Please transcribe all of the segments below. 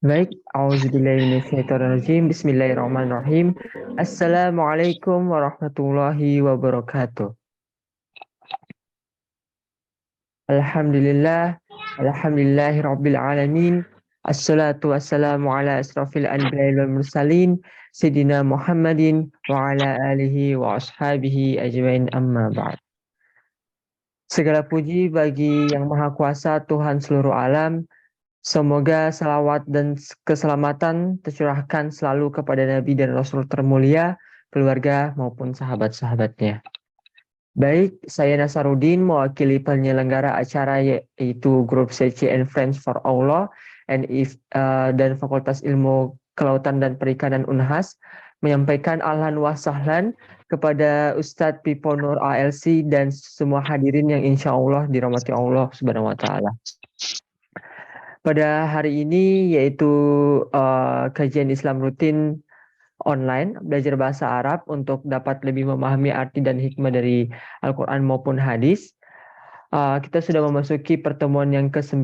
Baik, auzubillahiminasyaitonirrajim. Bismillahirrahmanirrahim. Assalamualaikum warahmatullahi wabarakatuh. Alhamdulillah, alhamdulillahi rabbil alamin. Assalatu wassalamu ala asrafil anbiya'i wal mursalin, Sayyidina Muhammadin wa ala alihi wa ashabihi ajmain amma ba'd. Segala puji bagi Yang Maha Kuasa Tuhan seluruh alam. Semoga salawat dan keselamatan tercurahkan selalu kepada Nabi dan Rasul termulia, keluarga maupun sahabat-sahabatnya. Baik, saya Nasaruddin mewakili penyelenggara acara yaitu Grup CC and Friends for Allah dan Fakultas Ilmu Kelautan dan Perikanan Unhas menyampaikan ahlan wa sahlan kepada Ustadz Pipo Nur ALC dan semua hadirin yang insya Allah dirahmati Allah Subhanahu wa Ta'ala. Pada hari ini yaitu kajian Islam rutin online, belajar bahasa Arab untuk dapat lebih memahami arti dan hikmah dari Al-Quran maupun hadis. Kita sudah memasuki pertemuan yang ke-9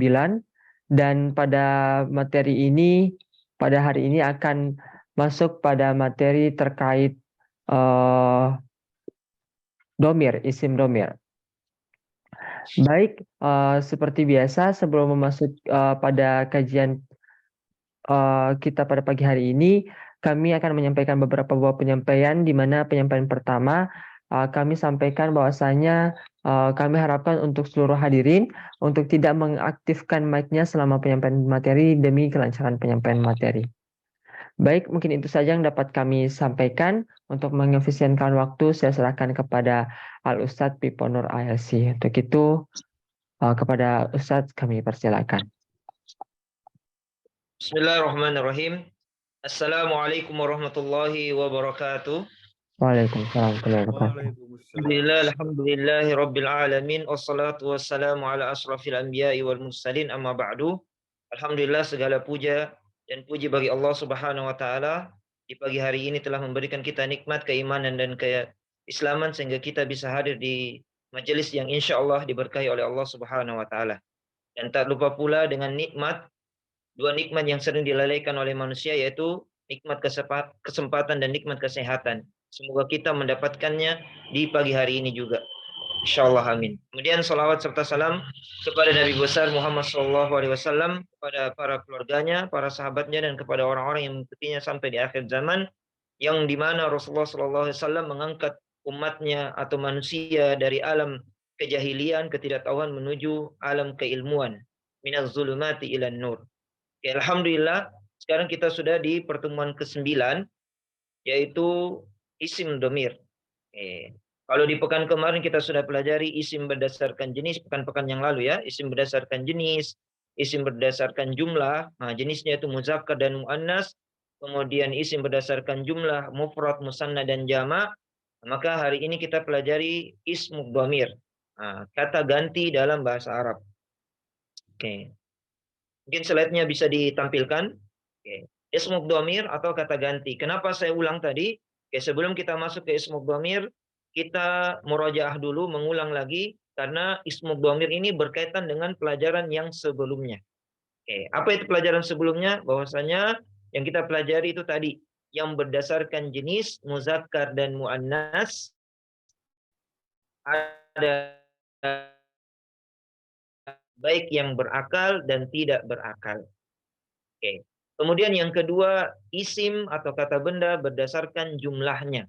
dan pada materi ini, pada hari ini akan masuk pada materi terkait domir, isim domir. Baik, seperti biasa sebelum masuk pada kajian kita pada pagi hari ini, kami akan menyampaikan beberapa buah penyampaian, di mana penyampaian pertama kami sampaikan bahwasanya kami harapkan untuk seluruh hadirin untuk tidak mengaktifkan mic-nya selama penyampaian materi demi kelancaran penyampaian materi. Baik, mungkin itu saja yang dapat kami sampaikan. Untuk mengefisienkan waktu, saya serahkan kepada Al-Ustadz Pipo Nur ALC. Untuk itu, kepada Ustadz kami persilakan. Bismillahirrahmanirrahim. Assalamualaikum warahmatullahi wabarakatuh. Waalaikumsalam warahmatullahi wabarakatuh. Alhamdulillahi rabbil alamin. Wassalatu wassalamu ala asrafil anbiya'i wal mursalin amma ba'du. Alhamdulillah, segala puja dan puji bagi Allah Subhanahu wa taala di pagi hari ini telah memberikan kita nikmat keimanan dan keislaman sehingga kita bisa hadir di majelis yang insyaallah diberkahi oleh Allah Subhanahu wa taala. Dan tak lupa pula dengan dua nikmat yang sering dilalaikan oleh manusia, yaitu nikmat kesempatan dan nikmat kesehatan. Semoga kita mendapatkannya di pagi hari ini juga. Insyaallah, amin. Kemudian salawat serta salam kepada Nabi besar Muhammad SAW, kepada para keluarganya, para sahabatnya, dan kepada orang-orang yang mengikutinya sampai di akhir zaman, yang dimana Rasulullah SAW mengangkat umatnya atau manusia dari alam kejahilian, ketidaktahuan menuju alam keilmuan. Minaz zulumati ilan nur. Ya, alhamdulillah, sekarang kita sudah di pertemuan ke-9, yaitu isim domir. Kalau di pekan kemarin kita sudah pelajari isim berdasarkan jenis, pekan-pekan yang lalu ya, isim berdasarkan jenis, isim berdasarkan jumlah, nah jenisnya itu muzakkar dan muannas, kemudian isim berdasarkan jumlah, mufrad, musanna dan jama'. Maka hari ini kita pelajari ismu domir, kata ganti dalam bahasa Arab. Oke. Mungkin slide-nya bisa ditampilkan. Oke. Ismuk dhamir atau kata ganti. Kenapa saya ulang tadi? Oke, sebelum kita masuk ke ismuk dhamir, kita murojaah dulu, mengulang lagi, karena ismuk dhamir ini berkaitan dengan pelajaran yang sebelumnya. Oke, apa itu pelajaran sebelumnya? Bahwasanya yang kita pelajari itu tadi, yang berdasarkan jenis, muzakkar dan muannas, ada baik yang berakal dan tidak berakal. Oke. Kemudian yang kedua, isim atau kata benda berdasarkan jumlahnya,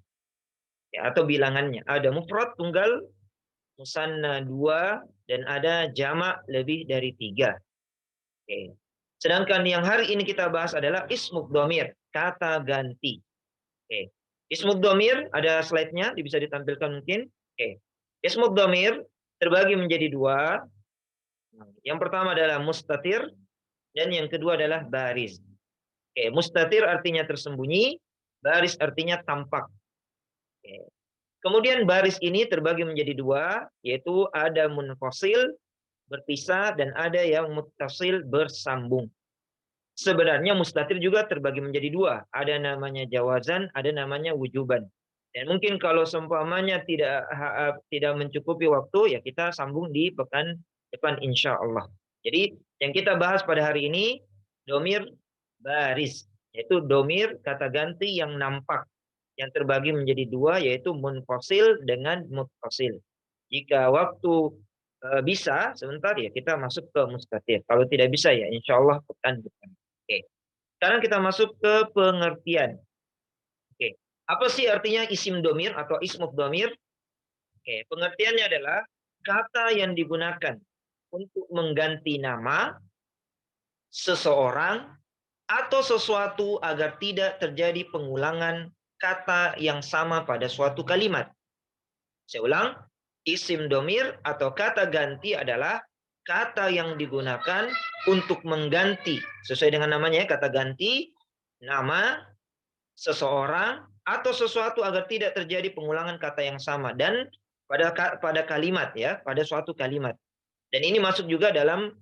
ya, atau bilangannya. Ada mufrad tunggal, musanna dua, dan ada jamak lebih dari tiga. Oke. Sedangkan yang hari ini kita bahas adalah ismuk dhamir, kata ganti. Oke. Ismuk dhamir, ada slide-nya, bisa ditampilkan mungkin. Oke. Ismuk dhamir terbagi menjadi dua. Yang pertama adalah mustatir, dan yang kedua adalah baris. Oke, mustatir artinya tersembunyi, baris artinya tampak. Oke. Kemudian baris ini terbagi menjadi dua, yaitu ada munfasil, berpisah, dan ada yang muttasil, bersambung. Sebenarnya mustatir juga terbagi menjadi dua, ada namanya jawazan, ada namanya wujuban. Dan mungkin kalau seumpamanya tidak mencukupi waktu, ya kita sambung di pekan depan insya Allah. Jadi yang kita bahas pada hari ini, domir baris, yaitu domir kata ganti yang nampak, yang terbagi menjadi dua, yaitu munfasil dengan muttasil. Jika waktu bisa sebentar ya kita masuk ke mustatir. Kalau tidak bisa ya insya Allah pekan depan. Oke. Sekarang kita masuk ke pengertian. Oke. Apa sih artinya isim domir atau ismud domir? Oke, pengertiannya adalah kata yang digunakan untuk mengganti nama seseorang atau sesuatu agar tidak terjadi pengulangan kata yang sama pada suatu kalimat. Saya ulang, isim domir atau kata ganti adalah kata yang digunakan untuk mengganti, sesuai dengan namanya kata ganti, nama seseorang atau sesuatu agar tidak terjadi pengulangan kata yang sama dan pada kalimat ya, pada suatu kalimat. Dan ini masuk juga dalam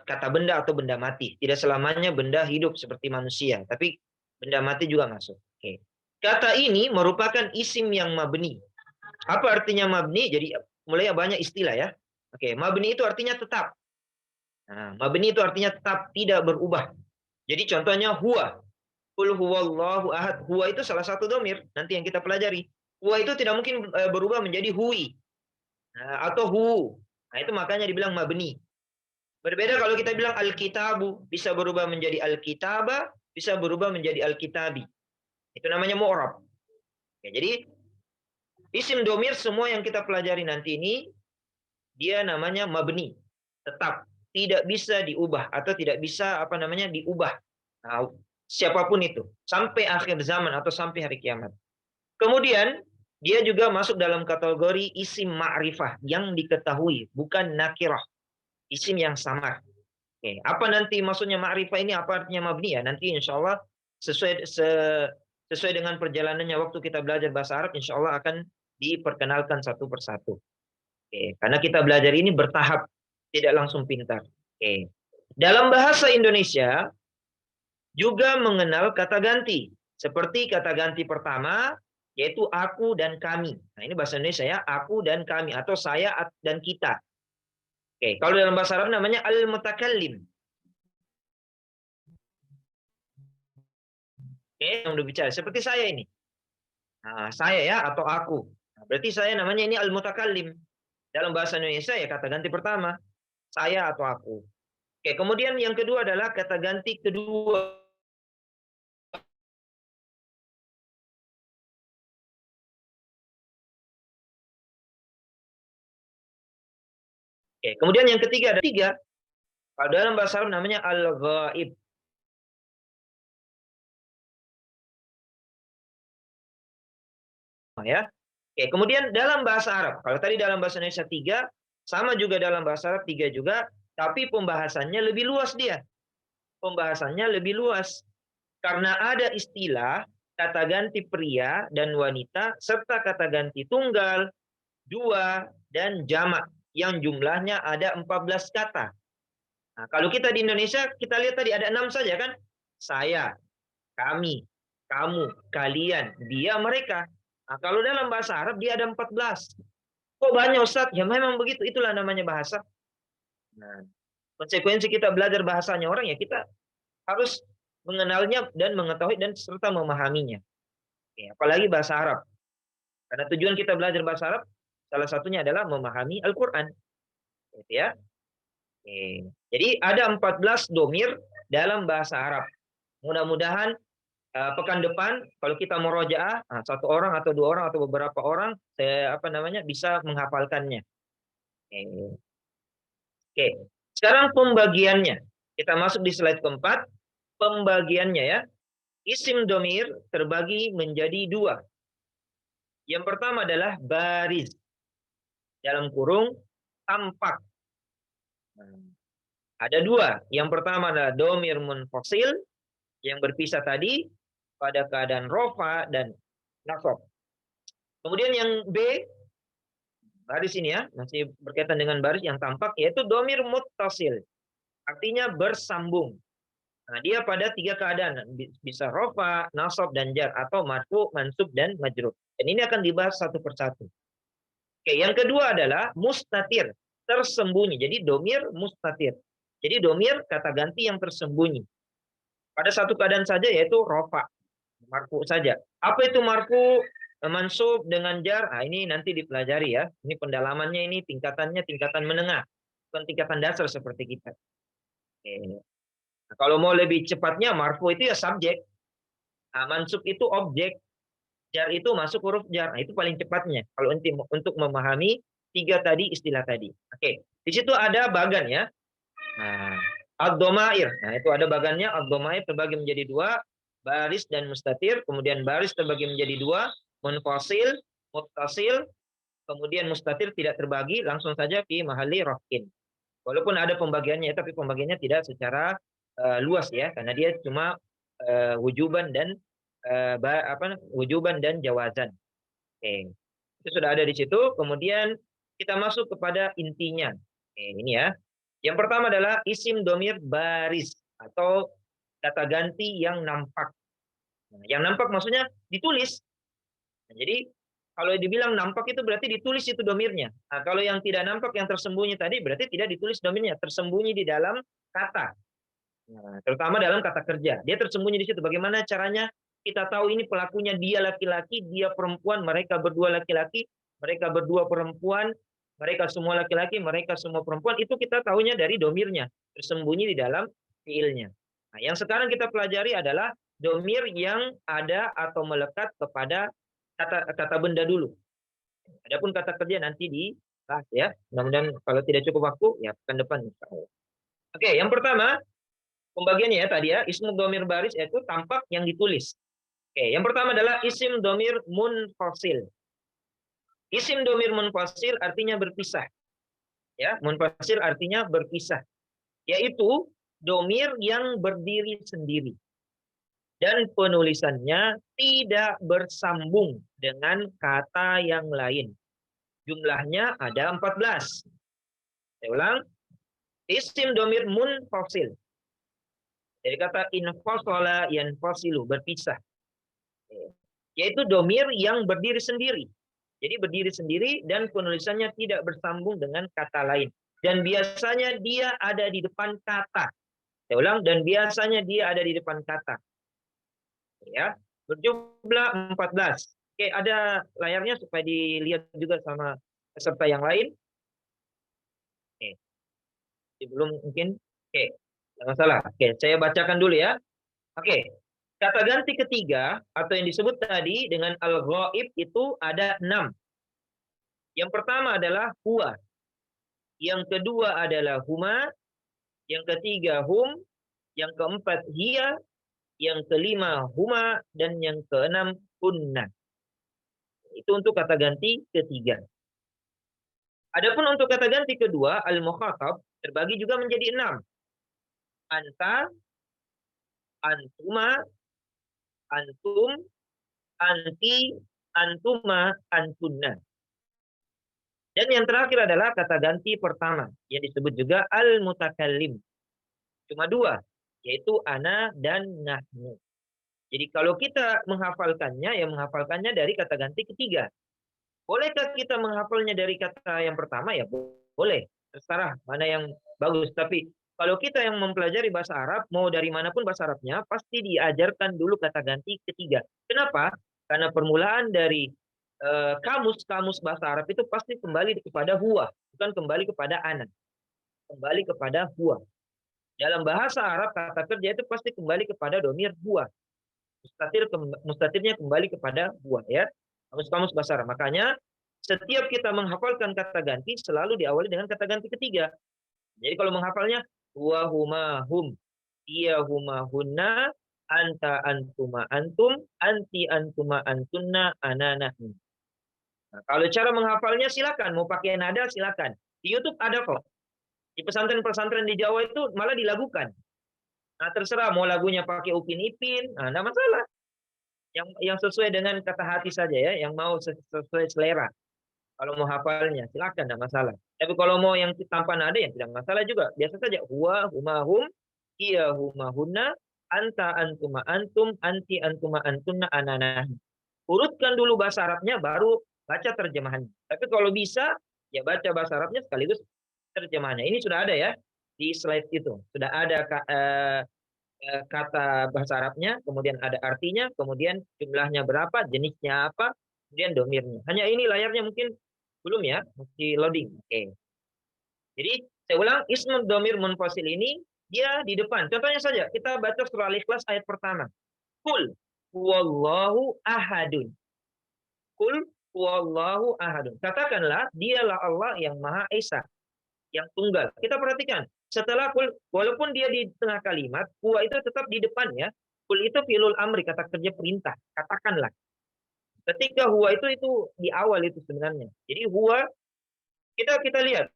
kata benda atau benda mati. Tidak selamanya benda hidup seperti manusia, tapi benda mati juga masuk. Oke. Kata ini merupakan isim yang mabni. Apa artinya mabni? Jadi mulai banyak istilah ya. Oke, mabni itu artinya tetap. Nah, mabni itu artinya tetap, tidak berubah. Jadi contohnya huwa. Qul huwallahu ahad. Huwa itu salah satu domir nanti yang kita pelajari. Huwa itu tidak mungkin berubah menjadi hui. Nah, atau hu. Nah, itu makanya dibilang mabni. Berbeda kalau kita bilang al-kitabu, bisa berubah menjadi al-kitaba, bisa berubah menjadi al-kitabi. Itu namanya mu'rab. Ya, jadi isim domir semua yang kita pelajari nanti ini dia namanya mabni, tetap, tidak bisa diubah atau tidak bisa diubah. Nah, siapapun itu sampai akhir zaman atau sampai hari kiamat. Kemudian dia juga masuk dalam kategori isim ma'rifah yang diketahui, bukan nakirah, isim yang samar. Oke, apa nanti maksudnya ma'rifah ini, apa artinya mabni ya? Nanti insya Allah sesuai dengan perjalanannya waktu kita belajar bahasa Arab, insya Allah akan diperkenalkan satu persatu. Oke, karena kita belajar ini bertahap, tidak langsung pintar. Oke. Dalam bahasa Indonesia juga mengenal kata ganti. Seperti kata ganti pertama, yaitu aku dan kami. Nah, ini bahasa Indonesia ya, aku dan kami, atau saya dan kita. Oke, kalau dalam bahasa Arab namanya al-mutakallim. Oke, yang berbicara. Seperti saya ini. Nah, saya ya, atau aku. Nah, berarti saya namanya ini al-mutakallim. Dalam bahasa Indonesia ya kata ganti pertama, saya atau aku. Oke, kemudian yang kedua adalah kata ganti kedua. Oke, kemudian yang ketiga ada tiga. Kalau dalam bahasa Arab namanya al-ghaib. Ya. Oke, kemudian dalam bahasa Arab, kalau tadi dalam bahasa Indonesia tiga, sama juga dalam bahasa Arab tiga juga, tapi pembahasannya lebih luas dia. Pembahasannya lebih luas. Karena ada istilah kata ganti pria dan wanita, serta kata ganti tunggal, dua, dan jamak, yang jumlahnya ada 14 kata. Nah, kalau kita di Indonesia, kita lihat tadi ada 6 saja kan? Saya, kami, kamu, kalian, dia, mereka. Nah, kalau dalam bahasa Arab dia ada 14. Kok banyak Ustaz? Ya memang begitu, itulah namanya bahasa. Nah, konsekuensi kita belajar bahasanya orang ya kita harus mengenalnya dan mengetahui dan serta memahaminya. Ya, apalagi bahasa Arab. Karena tujuan kita belajar bahasa Arab salah satunya adalah memahami Al-Qur'an. Gitu ya. Oke. Jadi ada 14 domir dalam bahasa Arab. Mudah-mudahan pekan depan kalau kita murojaah, satu orang atau dua orang atau beberapa orang bisa menghafalkannya. Oke. Sekarang pembagiannya. Kita masuk di slide keempat. Pembagiannya ya. Isim domir terbagi menjadi dua. Yang pertama adalah baris. Dalam kurung tampak. Ada dua. Yang pertama adalah domir munfasil yang berpisah tadi pada keadaan rofa dan nasab. Kemudian yang B, baris ini ya, masih berkaitan dengan baris yang tampak, yaitu domir muttasil. Artinya bersambung. Nah, dia pada tiga keadaan. Bisa rofa, nasab, dan jar. Atau marfu, mansub, dan majrur. Dan ini akan dibahas satu persatu. Oke, yang kedua adalah mustatir. Tersembunyi. Jadi domir mustatir. Jadi domir kata ganti yang tersembunyi. Pada satu keadaan saja, yaitu rofa, marfu saja. Apa itu marfu, mansub dengan jar? Nah, ini nanti dipelajari ya. Ini pendalamannya, ini tingkatannya tingkatan menengah, bukan tingkatan dasar seperti kita. Oke. Nah, kalau mau lebih cepatnya, marfu itu ya subjek, nah, mansub itu objek, jar itu masuk huruf jar. Nah, itu paling cepatnya kalau untuk memahami tiga tadi istilah tadi. Oke, di situ ada bagan ya. Nah, ad-domair. Nah, itu ada bagannya. Ad-domair terbagi menjadi dua, baris dan mustatir. Kemudian baris terbagi menjadi dua, munfasil, muttasil. Kemudian mustatir tidak terbagi, langsung saja fi mahalli raf'in. Walaupun ada pembagiannya, tapi pembagiannya tidak secara luas ya, karena dia cuma wujuban dan wujuban dan jawazan. Oke. Itu sudah ada di situ. Kemudian kita masuk kepada intinya. Oke, ini ya. Yang pertama adalah isim domir baris atau kata ganti yang nampak. Nah, yang nampak maksudnya ditulis. Nah, jadi kalau dibilang nampak itu berarti ditulis itu domirnya. Nah, kalau yang tidak nampak, yang tersembunyi tadi berarti tidak ditulis domirnya, tersembunyi di dalam kata. Nah, terutama dalam kata kerja. Dia tersembunyi di situ. Bagaimana caranya kita tahu ini pelakunya dia laki-laki, dia perempuan, mereka berdua laki-laki, mereka berdua perempuan, mereka semua laki-laki, mereka semua perempuan, itu kita tahunya dari domirnya, tersembunyi di dalam fiilnya. Nah, yang sekarang kita pelajari adalah domir yang ada atau melekat kepada kata benda dulu. Adapun kata kerja nanti dibahas ya. Mudah-mudahan kalau tidak cukup waktu, ya pekan depan. Oke, yang pertama, pembagiannya ya tadi ya, ismu domir baris yaitu tampak yang ditulis. Oke, yang pertama adalah isim domir munfasil. Isim domir munfasil artinya berpisah. Ya, munfasil artinya berpisah. Yaitu domir yang berdiri sendiri. Dan penulisannya tidak bersambung dengan kata yang lain. Jumlahnya ada 14. Saya ulang, isim domir munfasil. Dari kata infasala yanfasilu, berpisah. Yaitu domir yang berdiri sendiri. Jadi berdiri sendiri dan penulisannya tidak bersambung dengan kata lain. Dan biasanya dia ada di depan kata. Saya ulang, dan biasanya dia ada di depan kata. Ya, berjumlah 14. Oke, ada layarnya supaya dilihat juga sama peserta yang lain. Oke, belum mungkin. Oke, tidak masalah. Oke, saya bacakan dulu ya. Oke, kata ganti ketiga atau yang disebut tadi dengan al-ghaib itu ada 6. Yang pertama adalah huwa. Yang kedua adalah huma. Yang ketiga hum. Yang keempat hiya. Yang kelima huma. Dan yang keenam hunna. Itu untuk kata ganti ketiga. Adapun untuk kata ganti kedua, al-mukhatab, terbagi juga menjadi 6. Anta, antuma, antum, anti, antuma, antunna. Dan yang terakhir adalah kata ganti pertama, yang disebut juga al-mutakallim. Cuma 2, yaitu ana dan nahnu. Jadi kalau kita menghafalkannya, ya menghafalkannya dari kata ganti ketiga. Bolehkah kita menghafalnya dari kata yang pertama? Ya boleh, terserah mana yang bagus. Tapi kalau kita yang mempelajari bahasa Arab, mau dari manapun bahasa Arabnya, pasti diajarkan dulu kata ganti ketiga. Kenapa? Karena permulaan dari kamus bahasa Arab itu pasti kembali kepada huwa, bukan kembali kepada ana. Kembali kepada huwa. Dalam bahasa Arab, kata kerja itu pasti kembali kepada domir huwa. Mustatirnya kembali kepada huwa ya. Kamus bahasa Arab. Makanya setiap kita menghafalkan kata ganti selalu diawali dengan kata ganti ketiga. Jadi kalau menghafalnya huwa huma hum, iya huma hunna, anta antuma antum, anti antuma antunna, ana nahnu. Nah, kalau cara menghafalnya silakan, mau pakai nada silakan. Di YouTube ada kok. Di pesantren-pesantren di Jawa itu malah dilakukan. Nah, terserah mau lagunya pakai Upin Ipin, nah enggak masalah. Yang sesuai dengan kata hati saja ya, yang mau sesuai selera. Kalau mau hafalnya silakan, enggak masalah. Tapi kalau mau yang tanpa nada ya tidak masalah juga. Biasa saja huwa huma hum, iya huma hunna, anta antuma antum, anti antuma antunna, ananah. Urutkan dulu bahasa Arabnya baru baca terjemahannya. Tapi kalau bisa ya baca bahasa Arabnya sekaligus terjemahannya. Ini sudah ada ya di slide itu. Sudah ada kata bahasa Arabnya, kemudian ada artinya, kemudian jumlahnya berapa, jenisnya apa, kemudian domirnya. Hanya ini layarnya mungkin belum ya, masih loading. Oke. Jadi saya ulang, ismul domir munfasil ini dia di depan. Contohnya saja, kita baca surah Al-Ikhlas ayat pertama. Kul huwallahu ahadun. Kul huwallahu ahadun. Katakanlah, dialah Allah yang Maha Esa, yang tunggal. Kita perhatikan, setelah kul, walaupun dia di tengah kalimat, huwa itu tetap di depan ya. Kul itu fi'lul amri, kata kerja perintah. Katakanlah. Ketika huwa itu di awal itu sebenarnya. Jadi huwa, kita lihat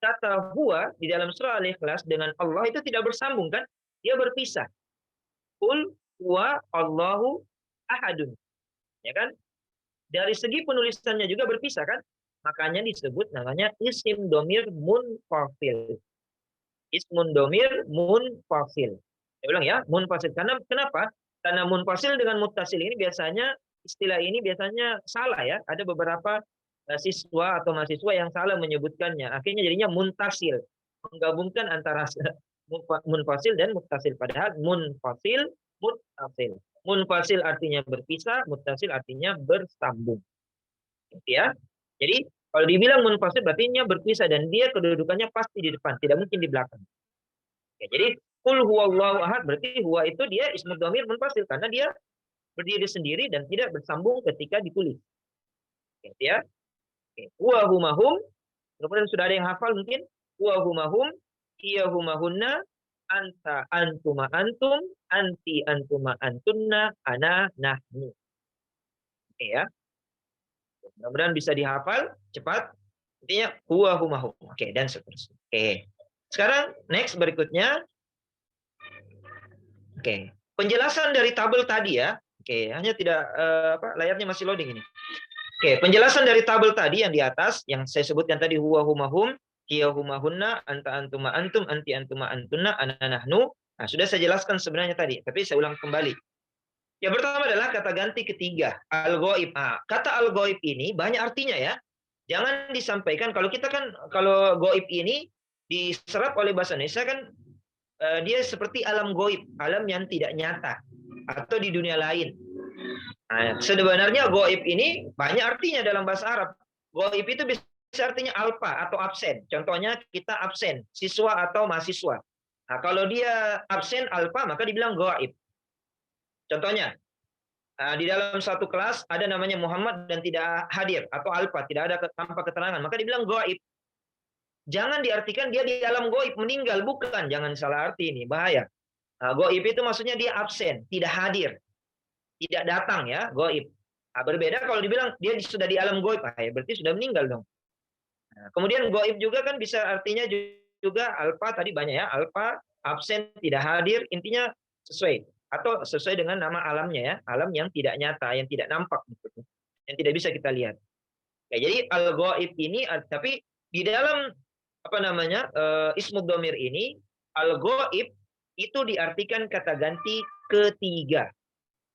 kata huwa di dalam surah Al-Ikhlas dengan Allah itu tidak bersambung kan? Dia berpisah. Kul huwa Allahu ahadun. Ya kan? Dari segi penulisannya juga berpisah kan? Makanya disebut namanya isim domir munfasil. Ismun domir munfasil. Saya ulang ya, munfasil. Karena kenapa? Karena munfasil dengan muttasil ini biasanya istilah ini biasanya salah ya. Ada beberapa siswa atau mahasiswa yang salah menyebutkannya. Akhirnya jadinya muntasil. Menggabungkan antara munfasil dan muttasil. Padahal munfasil, muttasil. Munfasil artinya berpisah, muttasil artinya bersambung. Ya. Jadi kalau dibilang munfasil berarti berpisah dan dia kedudukannya pasti di depan, tidak mungkin di belakang. Ya, jadi kul huwallahu ahad berarti huwa itu dia ismu dhamir munfasil karena dia berdiri sendiri dan tidak bersambung ketika ditulis. Oke, ya. Oke. Huwa humahum. Kemudian sudah ada yang hafal mungkin. Huwa humahum, hiya humahunna, anta antuma antum, anti antuma antunna, ana nahnu. Oke ya. Mudah-mudahan bisa dihafal cepat. Intinya huwa humahum. Oke, dan seterusnya. Oke. Sekarang next berikutnya. Oke. Penjelasan dari tabel tadi ya. Oke, hanya tidak layarnya masih loading ini. Oke, penjelasan dari tabel tadi yang di atas yang saya sebutkan tadi huwa humahum, hiya humahunna, anta antuma antum, anti antuma antunna, ana nahnu. Nah, sudah saya jelaskan sebenarnya tadi, tapi saya ulang kembali. Yang pertama adalah kata ganti ketiga, al-ghaib. Nah, kata al-ghaib ini banyak artinya ya. Jangan disampaikan kalau kita kan kalau ghaib ini diserap oleh bahasa Indonesia kan dia seperti alam ghaib, alam yang tidak nyata atau di dunia lain. Nah, sebenarnya ghaib ini banyak artinya dalam bahasa Arab. Ghaib itu bisa artinya alpa atau absen. Contohnya kita absen, siswa atau mahasiswa. Nah, kalau dia absen alpa maka dibilang ghaib. Contohnya, di dalam satu kelas ada namanya Muhammad dan tidak hadir atau alfa, tidak ada tanpa keterangan, maka dibilang gaib. Jangan diartikan dia di alam gaib meninggal, bukan. Jangan salah arti ini, bahaya. Gaib itu maksudnya dia absen, tidak hadir, tidak datang ya, gaib. Nah, berbeda kalau dibilang dia sudah di alam gaib, ya berarti sudah meninggal dong. Nah, kemudian gaib juga kan bisa artinya juga alfa tadi banyak ya, alfa, absen, tidak hadir, intinya sesuai atau sesuai dengan nama alamnya ya, alam yang tidak nyata, yang tidak nampak maksudnya, yang tidak bisa kita lihat. Ya, jadi al-ghaib ini tapi di dalam ismud dhamir ini al-ghaib itu diartikan kata ganti ketiga.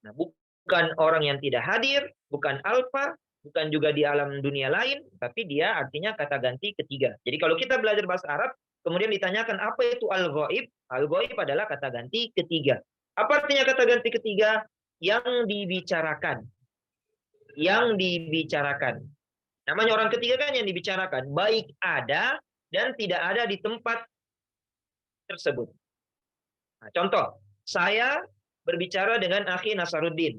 Nah, bukan orang yang tidak hadir, bukan alfa, bukan juga di alam dunia lain, tapi dia artinya kata ganti ketiga. Jadi kalau kita belajar bahasa Arab, kemudian ditanyakan apa itu al-ghaib? Al-ghaib adalah kata ganti ketiga. Apa artinya kata ganti ketiga? Yang dibicarakan. Yang dibicarakan. Namanya orang ketiga kan yang dibicarakan. Baik ada dan tidak ada di tempat tersebut. Nah, contoh, saya berbicara dengan akhi Nasaruddin.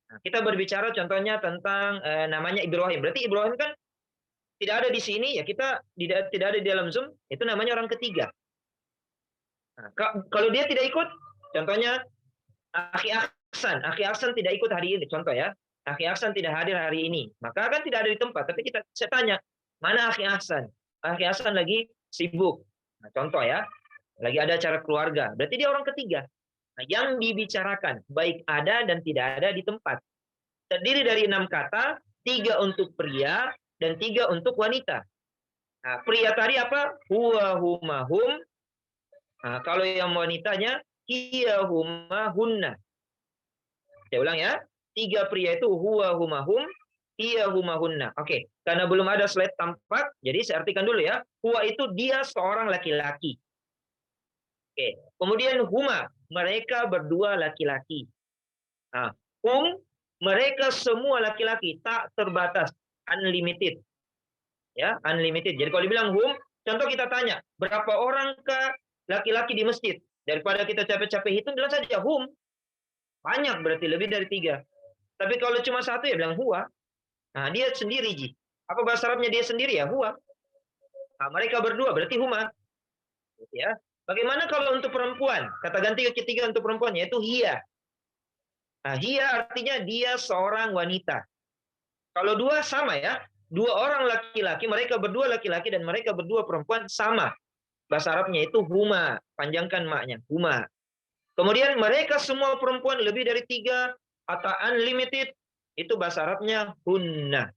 Nah, kita berbicara contohnya tentang namanya Ibrahim. Berarti Ibrahim kan tidak ada di sini, ya kita tidak ada di dalam Zoom, itu namanya orang ketiga. Nah, kalau dia tidak ikut, contohnya Akhi Aksan tidak ikut hari ini, contoh ya. Akhi Aksan tidak hadir hari ini, maka kan tidak ada di tempat. Tapi saya tanya, mana Akhi Aksan? Akhi Aksan lagi sibuk. Nah, contoh ya, lagi ada acara keluarga. Berarti dia orang ketiga. Nah, yang dibicarakan, baik ada dan tidak ada di tempat. Terdiri dari 6 kata, 3 untuk pria dan 3 untuk wanita. Nah, pria tadi apa? Huwa humahum. Nah, kalau yang wanitanya hiya humahunna. Saya ulang ya. 3 pria itu huwa humahum, hiya humahunna. Oke, karena belum ada slide tampak, jadi saya artikan dulu ya. Huwa itu dia seorang laki-laki. Oke. Kemudian huma, mereka berdua laki-laki. Nah, mereka semua laki-laki, tak terbatas, unlimited. Ya, unlimited. Jadi kalau dibilang contoh kita tanya, berapa orangkah laki-laki di masjid? Daripada kita capek-capek hitung, bilang saja banyak, berarti lebih dari 3. Tapi kalau cuma satu ya bilang huwa. Nah, dia sendiri, Ji. Apa bahasa Arabnya dia sendiri ya? Huwa. Nah, mereka berdua berarti huma. Ya. Bagaimana kalau untuk perempuan? Kata ganti ketiga untuk perempuan yaitu hiya. Nah, hiya artinya dia seorang wanita. Kalau dua sama ya. Dua orang laki-laki, mereka berdua laki-laki dan mereka berdua perempuan sama. Bahasa Arabnya itu huma. Panjangkan maknya. Huma. Kemudian mereka semua perempuan lebih dari 3 atau unlimited. Itu bahasa Arabnya hunna.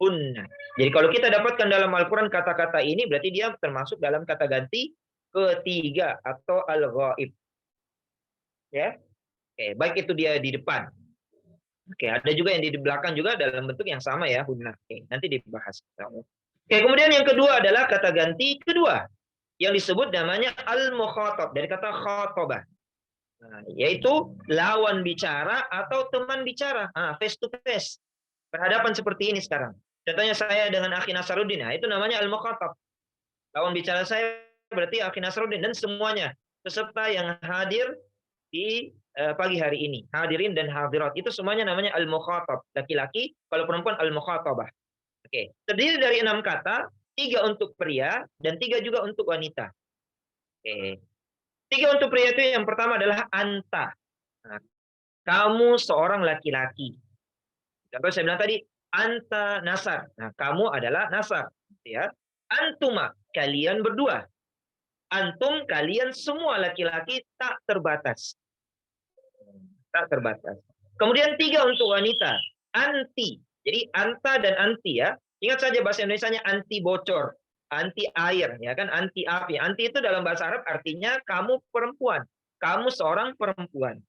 Hunna. Jadi kalau kita dapatkan dalam Al-Quran kata-kata ini berarti dia termasuk dalam kata ganti ketiga atau al-ghaib. Ya. Oke, baik itu dia di depan. Oke, ada juga yang di belakang juga dalam bentuk yang sama ya, hunna. Oke, nanti dibahas. Oke, kemudian yang kedua adalah kata ganti kedua yang disebut namanya al-mukhatab dari kata khatabah. Nah, yaitu lawan bicara atau teman bicara. Nah, face to face. Berhadapan seperti ini sekarang. Contohnya saya dengan Akhi Nasaruddin. Nah, itu namanya al-mukhatab. Lawan bicara saya berarti Akhi Nasaruddin dan semuanya peserta yang hadir di pagi hari ini. Hadirin dan hadirat. Itu semuanya namanya al-mukhatab. Laki-laki, kalau perempuan al-mukhatabah. Oke. Terdiri dari 6 kata, 3 untuk pria dan 3 juga untuk wanita. Oke. 3 untuk pria itu yang pertama adalah anta. Nah, kamu seorang laki-laki. Contoh saya bilang tadi, anta nasar. Nah, kamu adalah nasar. Ya. Antuma, kalian berdua. Antum, kalian semua laki-laki tak terbatas. Tak terbatas. Kemudian 3 untuk wanita. Anti. Jadi anta dan anti ya. Ingat saja bahasa Indonesianya anti bocor. Anti air. Ya kan, anti api. Anti itu dalam bahasa Arab artinya kamu perempuan. Kamu seorang perempuan.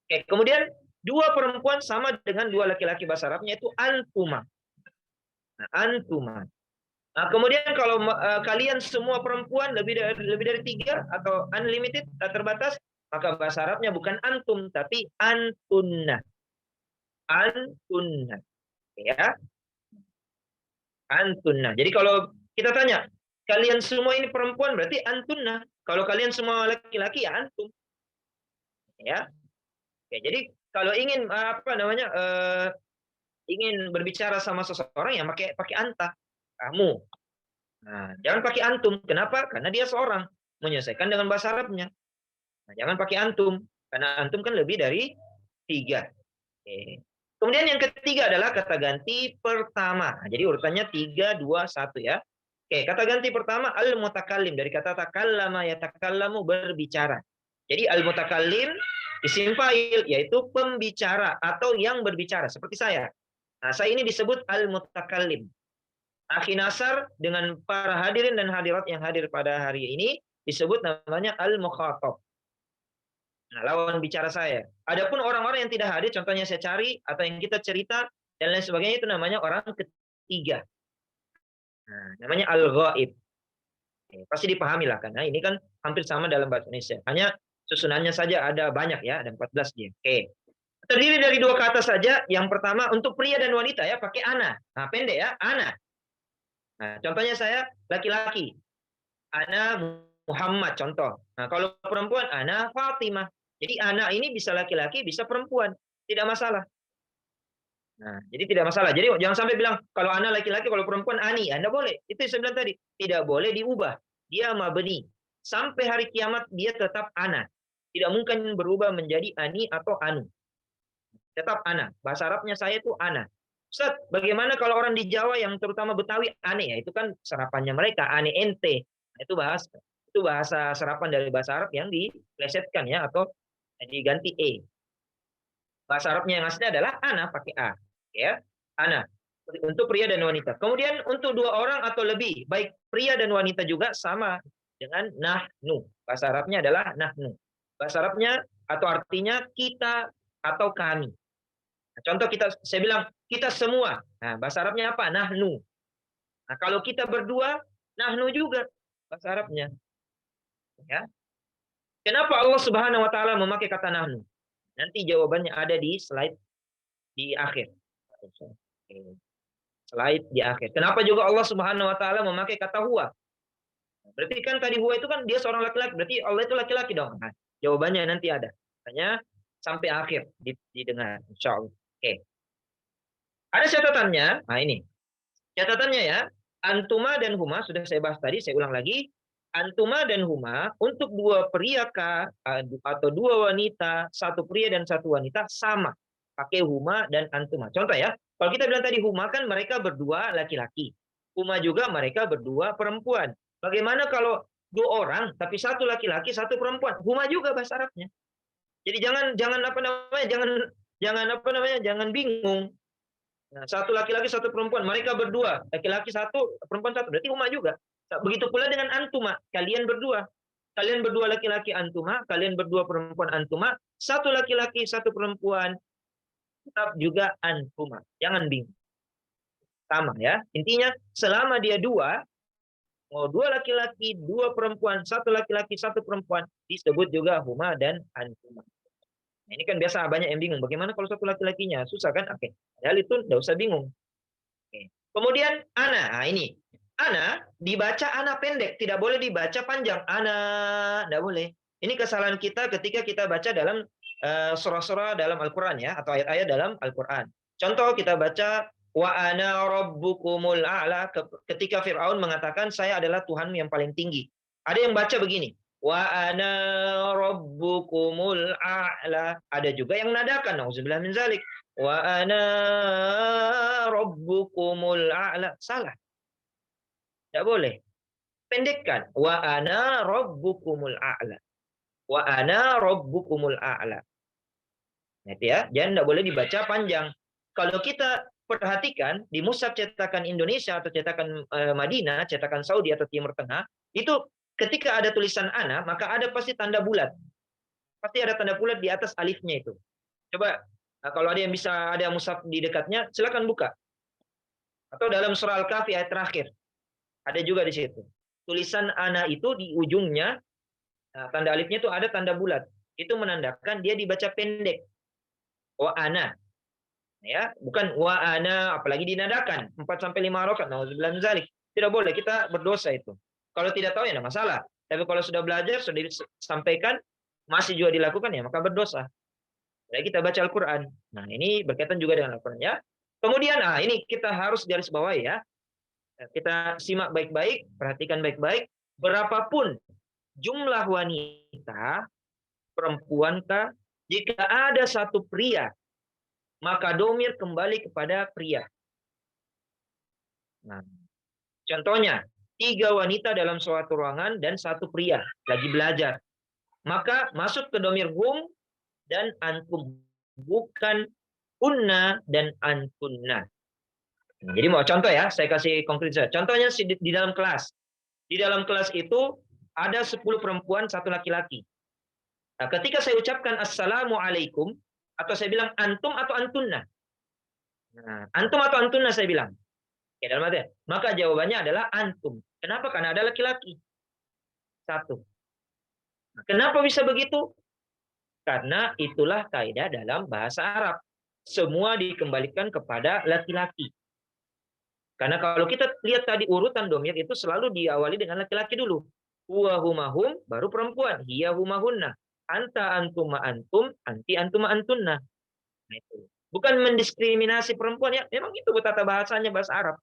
Oke, kemudian 2 perempuan sama dengan 2 laki-laki bahasa Arabnya itu antuma. Nah, antuma. Nah, kemudian kalau kalian semua perempuan lebih dari 3 atau unlimited tak terbatas, maka bahasa Arabnya bukan antum tapi antunna. Antunna. Ya, antunna. Jadi kalau kita tanya, kalian semua ini perempuan berarti antunna. Kalau kalian semua laki-laki ya antum. Ya. Oke, jadi kalau ingin ingin berbicara sama seseorang ya pakai anta. Kamu. Nah, jangan pakai antum. Kenapa? Karena dia seorang. Menyelesaikan dengan bahasa Arabnya. Nah, jangan pakai antum. Karena antum kan lebih dari 3. Oke. Kemudian yang ketiga adalah kata ganti pertama. Nah, jadi urutannya 3, 2, 1 ya. Oke, kata ganti pertama al-mutakallim dari kata takallama yatakallamu berbicara. Jadi al-mutakallim isim fa'il yaitu pembicara atau yang berbicara seperti saya. Nah, saya ini disebut al-mutakallim. Akhi Nasar dengan para hadirin dan hadirat yang hadir pada hari ini disebut namanya al-mukhatab. Nah, lawan bicara saya. Adapun orang-orang yang tidak hadir, contohnya saya cari atau yang kita cerita dan lain sebagainya itu namanya orang ketiga. Nah, namanya al-ghaib. Pasti dipahami lah karena ini kan hampir sama dalam bahasa Indonesia. Hanya susunannya saja ada banyak ya, ada 14 dia. Oke. Terdiri dari 2 kata saja. Yang pertama untuk pria dan wanita ya pakai ana. Nah, pendek ya, ana. Nah, contohnya saya laki-laki. Ana Muhammad contoh. Nah, kalau perempuan ana Fatimah. Jadi anak ini bisa laki-laki, bisa perempuan. Tidak masalah. Nah, jadi tidak masalah. Jadi jangan sampai bilang kalau anak laki-laki, kalau perempuan ani. Anda boleh. Itu yang saya bilang tadi. Tidak boleh diubah. Dia mabni. Sampai hari kiamat dia tetap ana. Tidak mungkin berubah menjadi ani atau anu. Tetap ana. Bahasa Arabnya saya itu ana. Ustaz, bagaimana kalau orang di Jawa yang terutama Betawi ane ya? Itu kan serapannya mereka ane ente. Nah, itu bahasa serapan dari bahasa Arab yang diplesetkan ya atau diganti e. Bahasa Arabnya yang asli adalah ana pakai a, ya. Ana untuk pria dan wanita. Kemudian untuk 2 orang atau lebih, baik pria dan wanita juga sama dengan nahnu. Bahasa Arabnya adalah nahnu. Bahasa Arabnya atau artinya kita atau kami. Nah, contoh saya bilang kita semua. Nah, bahasa Arabnya apa? Nahnu. Nah, kalau kita berdua, nahnu juga bahasa Arabnya. Ya. Kenapa Allah Subhanahu wa taala memakai kata nahnu? Nanti jawabannya ada di slide di akhir. Slide di akhir. Kenapa juga Allah Subhanahu wa taala memakai kata huwa? Berarti kan tadi huwa itu kan dia seorang laki-laki, berarti Allah itu laki-laki dong. Nah, jawabannya nanti ada. Makanya sampai akhir didengar insyaallah. Oke. Ada catatannya. Nah, ini. Catatannya ya. Antuma dan huma sudah saya bahas tadi, saya ulang lagi. Antuma dan huma untuk dua pria atau dua wanita, satu pria dan satu wanita sama. Pakai huma dan antuma. Contoh ya. Kalau kita bilang tadi huma kan mereka berdua laki-laki. Huma juga mereka berdua perempuan. Bagaimana kalau dua orang tapi satu laki-laki, satu perempuan? Huma juga bahasa Arabnya. Jadi jangan apa namanya? Jangan bingung. Nah, satu laki-laki, satu perempuan. Mereka berdua. Laki-laki satu, perempuan satu. Berarti huma juga. Begitu pula dengan antuma. Kalian berdua. Kalian berdua laki-laki antuma. Kalian berdua perempuan antuma. Satu laki-laki, satu perempuan. Tetap juga antuma. Jangan bingung. Sama ya. Intinya selama dia dua. Mau dua laki-laki, dua perempuan. Satu laki-laki, satu perempuan. Disebut juga huma dan antuma. Nah, ini kan biasa banyak yang bingung. Bagaimana kalau satu laki-lakinya? Susah kan? Oke. Padahal itu tidak usah bingung. Oke. Kemudian ana. Nah, ini. Ana dibaca ana pendek, tidak boleh dibaca panjang. Ana, tidak boleh. Ini kesalahan kita ketika kita baca dalam surah-surah dalam Al-Qur'an ya, atau ayat-ayat dalam Al-Qur'an. Contoh kita baca wa ana rabbukumul a'la ketika Firaun mengatakan saya adalah Tuhan yang paling tinggi. Ada yang baca begini. Wa ana rabbukumul a'la. Ada juga yang nadakan. Nauzubillah min zalik. Wa ana rabbukumul a'la. Salah. Tidak boleh. Pendekkan. Wa ana rabbukumul a'la. Wa ana rabbukumul a'la. Nah, itu ya. Jangan tidak boleh dibaca panjang. Kalau kita perhatikan di mushaf cetakan Indonesia atau cetakan Madinah, cetakan Saudi atau Timur Tengah, itu ketika ada tulisan ana, maka ada pasti tanda bulat. Pasti ada tanda bulat di atas alifnya itu. Coba kalau ada yang bisa ada mushaf di dekatnya, silakan buka. Atau dalam surah Al-Kahfi ayat terakhir. Ada juga di situ. Tulisan ana itu di ujungnya, tanda alifnya itu ada tanda bulat. Itu menandakan dia dibaca pendek. Wa ana. Ya, bukan wa ana apalagi dinadakan 4 sampai 5 rakaat. Nauzubillah min zalik. Tidak boleh, kita berdosa itu. Kalau tidak tahu ya tidak masalah. Tapi kalau sudah belajar, sudah disampaikan, masih juga dilakukan ya maka berdosa. Jadi kita baca Al-Qur'an. Nah, ini berkaitan juga dengan Al-Qur'an ya. Kemudian ini kita harus garis bawahi ya. Kita simak baik-baik, perhatikan baik-baik. Berapapun jumlah wanita, perempuankah, jika ada satu pria, maka domir kembali kepada pria. Nah, contohnya, 3 wanita dalam suatu ruangan dan 1 pria lagi belajar. Maka masuk ke domir hum dan antum. Bukan unna dan antunna. Jadi mau contoh ya, saya kasih konkret saja. Contohnya di dalam kelas. Di dalam kelas itu ada 10 perempuan, 1 laki-laki. Nah, ketika saya ucapkan assalamualaikum, atau saya bilang antum atau antunna. Nah, antum atau antunna saya bilang. Ya, dalam artian. Maka jawabannya adalah antum. Kenapa? Karena ada laki-laki. 1. Nah, kenapa bisa begitu? Karena itulah kaidah dalam bahasa Arab. Semua dikembalikan kepada laki-laki. Karena kalau kita lihat tadi urutan domir itu selalu diawali dengan laki-laki dulu. Huwa humahum, baru perempuan. Hiya humahunna. Anta antuma antum, anti antuma antunna. Nah, itu. Bukan mendiskriminasi perempuan ya. Memang itu tata bahasanya bahasa Arab.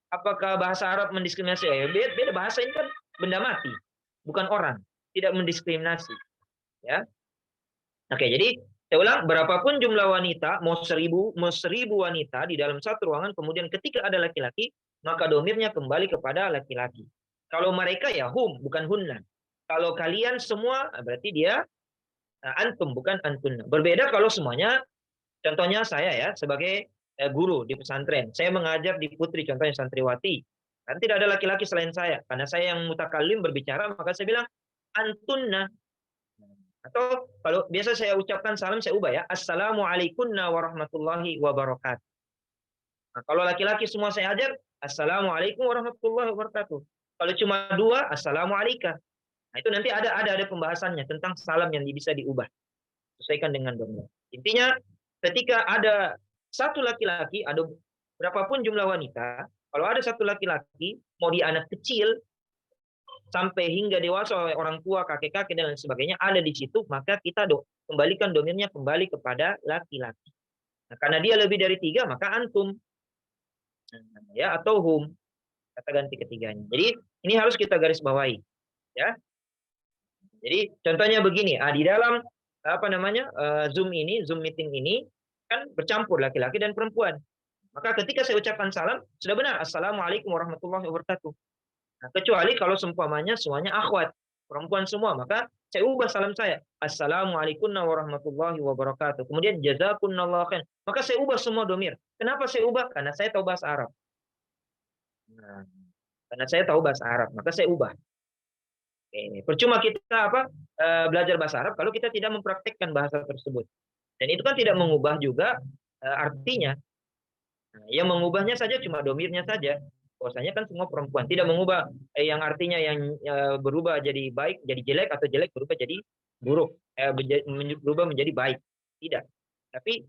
Apakah bahasa Arab mendiskriminasi? Beda bahasa ini kan benda mati, bukan orang. Tidak mendiskriminasi. Ya. Oke, jadi saya ulang, berapapun jumlah wanita, mau 1000 wanita di dalam satu ruangan, kemudian ketika ada laki-laki, maka domirnya kembali kepada laki-laki. Kalau mereka ya hum, bukan hunna. Kalau kalian semua, berarti dia antum, bukan antunna. Berbeda kalau semuanya, contohnya saya ya, sebagai guru di pesantren. Saya mengajar di Putri, contohnya santriwati. Kan tidak ada laki-laki selain saya. Karena saya yang mutakalim berbicara, maka saya bilang antunna. Atau kalau biasa saya ucapkan salam, saya ubah ya. Assalamualaikum warahmatullahi wabarakatuh. Nah, kalau laki-laki semua saya ajar, Assalamualaikum warahmatullahi wabarakatuh. Kalau cuma 2, Assalamualaikum. Nah, itu nanti ada pembahasannya tentang salam yang bisa diubah sesuaikan dengan domir. Intinya ketika ada satu laki-laki, ada berapapun jumlah wanita, kalau ada satu laki-laki, mau dia anak kecil sampai hingga dewasa oleh orang tua, kakek-kakek dan lain sebagainya ada di situ, maka kita kembalikan domirnya kembali kepada laki-laki. Nah, karena dia lebih dari 3, maka antum, ya, atau hum, kata ganti ketiganya. Jadi ini harus kita garis bawahi, ya. Jadi contohnya begini, di dalam apa namanya Zoom meeting ini kan bercampur laki-laki dan perempuan. Maka ketika saya ucapkan salam, sudah benar, Assalamualaikum warahmatullahi wabarakatuh. Nah, kecuali kalau seumpamanya semuanya akhwat, perempuan semua, maka saya ubah salam saya. Assalamualaikum warahmatullahi wabarakatuh. Kemudian jazakumullahu khair. Maka saya ubah semua domir. Kenapa saya ubah? Karena saya tahu bahasa Arab. Nah, karena saya tahu bahasa Arab, maka saya ubah. Percuma kita belajar bahasa Arab kalau kita tidak mempraktekkan bahasa tersebut. Dan itu kan tidak mengubah juga artinya. Nah, yang mengubahnya saja cuma domirnya saja. Bahwasanya kan semua perempuan, tidak mengubah yang artinya yang berubah jadi baik jadi jelek, atau jelek berubah jadi buruk, berubah menjadi baik. Tidak. Tapi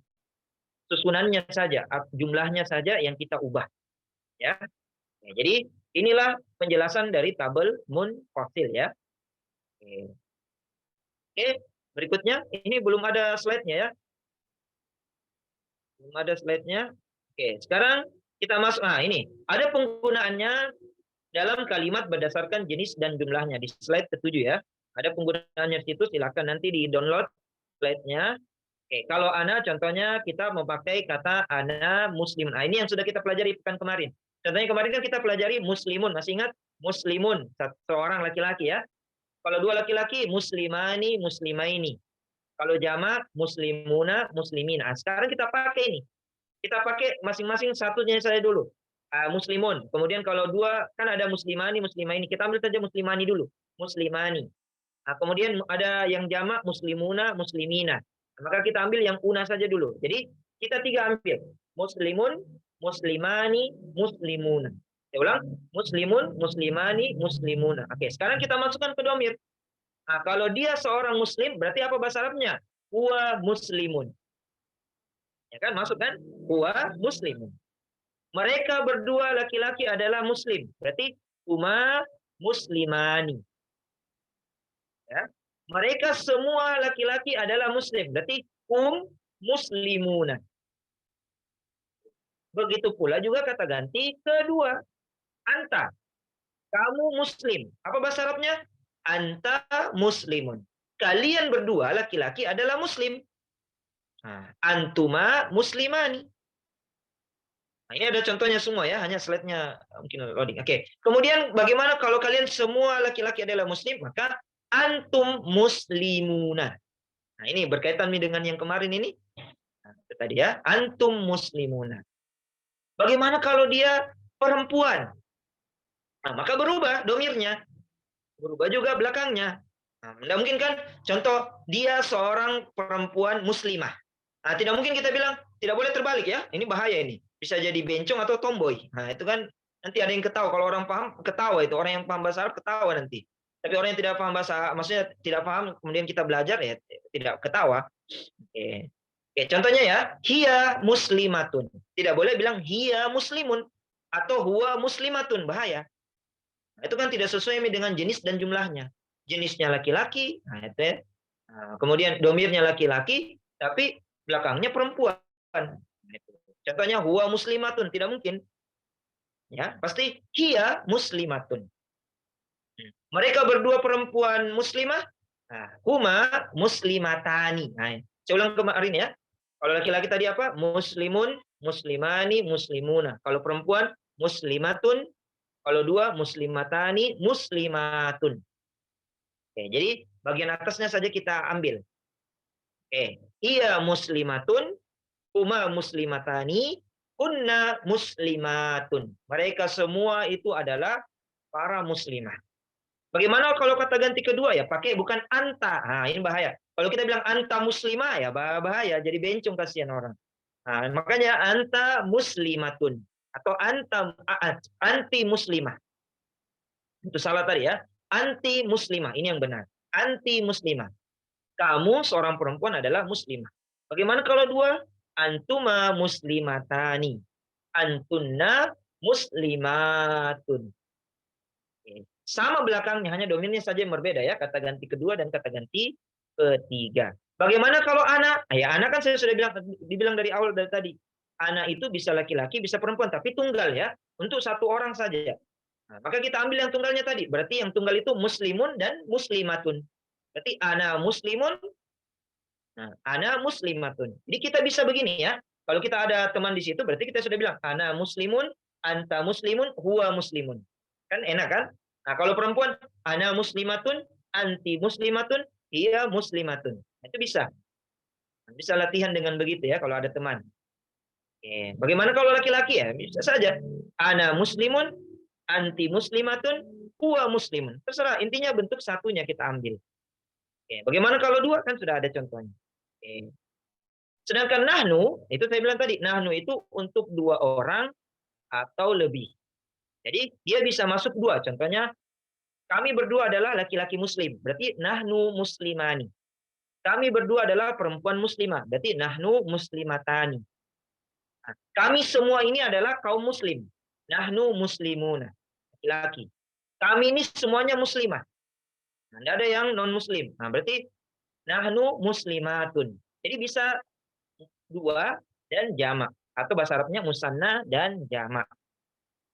susunannya saja, jumlahnya saja yang kita ubah. Ya. Nah, jadi inilah penjelasan dari tabel munfasil, ya. Oke, berikutnya ini belum ada slide-nya, ya. Belum ada slide-nya. Oke, sekarang kita masuk. Nah, ini ada penggunaannya dalam kalimat berdasarkan jenis dan jumlahnya di slide ke-7, ya. Ada penggunaannya di situ, silakan nanti di-download slide-nya. Oke, kalau ana contohnya kita memakai kata ana muslim. Nah, ini yang sudah kita pelajari pekan kemarin. Contohnya kemarin kan kita pelajari muslimun, masih ingat? Muslimun, seorang laki-laki, ya. Kalau dua laki-laki, muslimani, muslimaini. Kalau jamak, muslimuna, muslimina. Nah, sekarang kita pakai ini. Kita pakai masing-masing satunya saja dulu. Muslimun. Kemudian kalau dua, kan ada muslimani, muslimaini. Kita ambil saja muslimani dulu. Muslimani. Nah, kemudian ada yang jamak, muslimuna, muslimina. Nah, maka kita ambil yang una saja dulu. Jadi kita 3 ambil. Muslimun, muslimani, muslimuna. Saya ulang. Muslimun, muslimani, muslimuna. Oke, sekarang kita masukkan ke domir. Nah, kalau dia seorang muslim, berarti apa bahasa Arabnya? Huwa muslimun. Ya kan, masuk kan? Huwa muslimun. Mereka berdua laki-laki adalah muslim. Berarti huma muslimani. Ya. Mereka semua laki-laki adalah muslim. Berarti muslimuna. Begitu pula juga kata ganti kedua. Anta. Kamu muslim. Apa bahasa Arabnya? Anta muslimun. Kalian berdua laki-laki adalah muslim. Nah, antuma muslimani. Nah, ini ada contohnya semua, ya, hanya slide-nya mungkin loading. Oke. Kemudian bagaimana kalau kalian semua laki-laki adalah muslim, maka antum muslimuna. Nah, ini berkaitan dengan yang kemarin ini. Nah, itu tadi, ya, antum muslimuna. Bagaimana kalau dia perempuan? Nah, maka berubah domirnya. Berubah juga belakangnya. Nah, tidak mungkin kan, contoh dia seorang perempuan muslimah. Nah, tidak mungkin kita bilang, tidak boleh terbalik, ya. Ini bahaya ini. Bisa jadi bencong atau tomboy. Nah, itu kan nanti ada yang ketawa. Kalau orang paham, ketawa itu. Orang yang paham bahasa Arab ketawa nanti. Tapi orang yang tidak paham bahasa, maksudnya tidak paham, kemudian kita belajar, ya tidak ketawa. Oke. Oke, contohnya, ya, hiya muslimatun. Tidak boleh bilang hiya muslimun. Atau huwa muslimatun. Bahaya. Nah, itu kan tidak sesuai dengan jenis dan jumlahnya. Jenisnya laki-laki, nah itu, ya. Nah, kemudian domirnya laki-laki, tapi belakangnya perempuan. Nah, itu. Contohnya huwa muslimatun, tidak mungkin. Ya, pasti hiya muslimatun. Mereka berdua perempuan muslimah, nah, huma muslimatani. Nah, saya ulang kemarin, ya. Kalau laki-laki tadi apa? Muslimun, muslimani, muslimuna. Kalau perempuan muslimatun. Kalau dua, muslimatani, muslimatun. Oke, jadi bagian atasnya saja kita ambil. Oke, iya muslimatun, huma muslimatani, kunna muslimatun. Mereka semua itu adalah para muslimah. Bagaimana kalau kata ganti kedua, ya? Pakai bukan anta. Nah, ini bahaya. Kalau kita bilang anta muslimah, ya bahaya. Jadi bencong, kasihan orang. Nah, makanya anta muslimatun. Atau anti muslimah. Itu salah tadi, ya. anti muslimah. Ini yang benar. Anti muslimah. Kamu seorang perempuan adalah muslimah. Bagaimana kalau dua? Antuma muslimatani. Antunna muslimatun. Sama belakangnya, hanya dominnya saja yang berbeda ya. Kata ganti kedua dan kata ganti ketiga. Bagaimana kalau anak? Ya anak kan saya sudah dibilang dari awal dari tadi. Anak itu bisa laki-laki, bisa perempuan, tapi tunggal ya. Untuk satu orang saja. Nah, maka kita ambil yang tunggalnya tadi. Berarti yang tunggal itu muslimun dan muslimatun. Berarti ana muslimun, nah, ana muslimatun. Jadi kita bisa begini ya. Kalau kita ada teman di situ, berarti kita sudah bilang ana muslimun, anta muslimun, huwa muslimun. Kan enak kan? Nah, kalau perempuan ana muslimatun, anti muslimatun, hiya muslimatun. Nah, itu bisa. Bisa latihan dengan begitu ya kalau ada teman. Oke. Bagaimana kalau laki-laki ya? Bisa saja. Ana muslimun, anti muslimatun, huwa muslimun. Terserah, intinya bentuk satunya kita ambil. Oke. Bagaimana kalau dua? Kan sudah ada contohnya. Oke. Sedangkan nahnu, itu saya bilang tadi, nahnu itu untuk dua orang atau lebih. Jadi dia bisa masuk dua. Contohnya, kami berdua adalah laki-laki muslim. Berarti nahnu muslimani. Kami berdua adalah perempuan muslimah. Berarti nahnu muslimatani. Nah, kami semua ini adalah kaum muslim. Nahnu muslimuna. Laki-laki. Kami ini semuanya muslimah. Nah, tidak ada yang non-muslim. Nah, berarti nahnu muslimatun. Jadi bisa dua dan jamak. Atau bahasa Arabnya musanna dan jamak.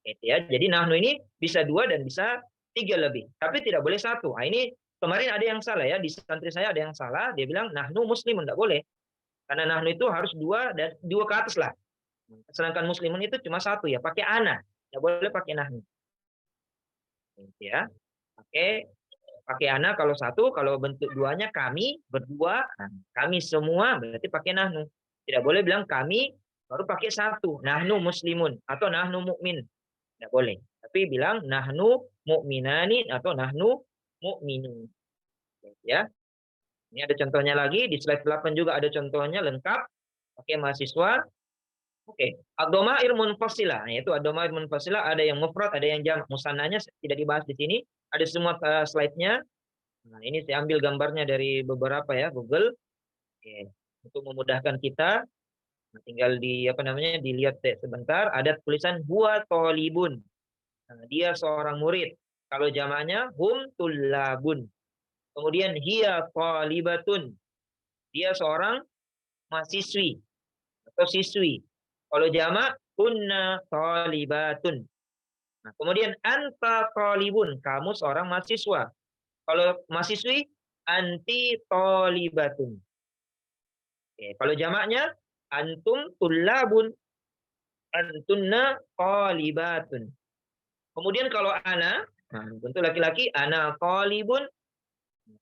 Gitu ya. Jadi nahnu ini bisa dua dan bisa tiga lebih. Tapi tidak boleh satu. Nah, ini kemarin ada yang salah ya. Di santri saya ada yang salah. Dia bilang nahnu muslimun. Tidak boleh. Karena nahnu itu harus dua dan dua ke atas lah. Sedangkan muslimun itu cuma satu ya. Pakai ana. Tidak boleh pakai nahnu. Gitu ya. Pakai ana kalau satu. Kalau bentuk duanya kami berdua. Nah, kami semua berarti pakai nahnu. Tidak boleh bilang kami baru pakai satu. Nahnu muslimun. Atau nahnu mukmin. Tidak boleh. Tapi bilang nahnu mu'minani atau nahnu mu'minun. Ya. Ini ada contohnya lagi. Di slide 8 juga ada contohnya lengkap. Pakai mahasiswa. Oke. Ad-dhamair munfasilah. Yaitu ad-dhamair munfasilah. Ada yang mufrad, ada yang jamak. Musannanya tidak dibahas di sini. Ada semua slide-nya. Nah, ini saya ambil gambarnya dari beberapa ya, Google. Oke. Untuk memudahkan kita. Nah, tinggal dilihat sebentar. Ada tulisan huwa tolibun. Nah, dia seorang murid. Kalau jamaknya hum tullabun. Kemudian hiya talibatun. Dia seorang mahasiswi atau siswi. Kalau jamak kunna talibatun. Nah, kemudian anta talibun, kamu seorang mahasiswa. Kalau mahasiswi anti talibatun. Oke, kalau jamaknya antum tullabun, antunna talibatun. Kemudian kalau ana, nah, untuk laki-laki ana talibun.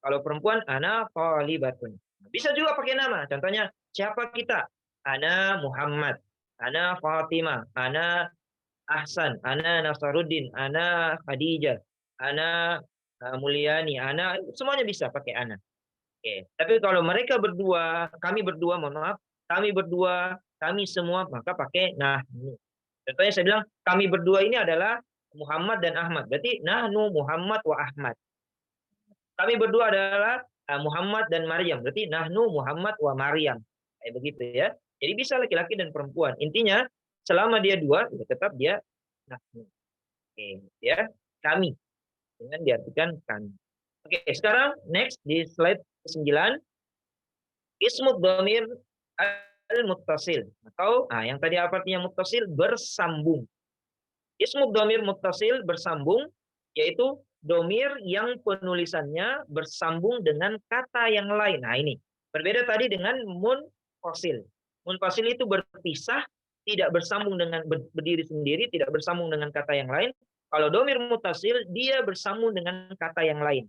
Kalau perempuan ana talibatun. Bisa juga pakai nama. Contohnya siapa kita? Ana Muhammad, ana Fatimah, ana Ahsan, ana Nasaruddin, ana Khadijah, ana Mulyani, ana semuanya bisa pakai ana. Oke. Tapi kalau mereka berdua, kami berdua, mohon maaf, kami berdua, kami semua maka pakai nahnu. Contohnya saya bilang kami berdua ini adalah Muhammad dan Ahmad. Berarti nahnu Muhammad wa Ahmad. Kami berdua adalah Muhammad dan Maryam. Berarti nahnu Muhammad wa Maryam. Kayak begitu ya. Jadi bisa laki-laki dan perempuan. Intinya selama dia dua, ya tetap dia nahnu. Oke, ya. Kami. Dengan diartikan kami. Oke, sekarang next di slide 9. Ismud dhamir al-muttasil. Atau yang tadi apa artinya muttasil? Bersambung. Ismud dhamir muttasil bersambung, yaitu domir yang penulisannya bersambung dengan kata yang lain. Nah ini, berbeda tadi dengan munfasil. Munfasil itu berpisah, tidak bersambung dengan berdiri sendiri, tidak bersambung dengan kata yang lain. Kalau domir muttasil, dia bersambung dengan kata yang lain.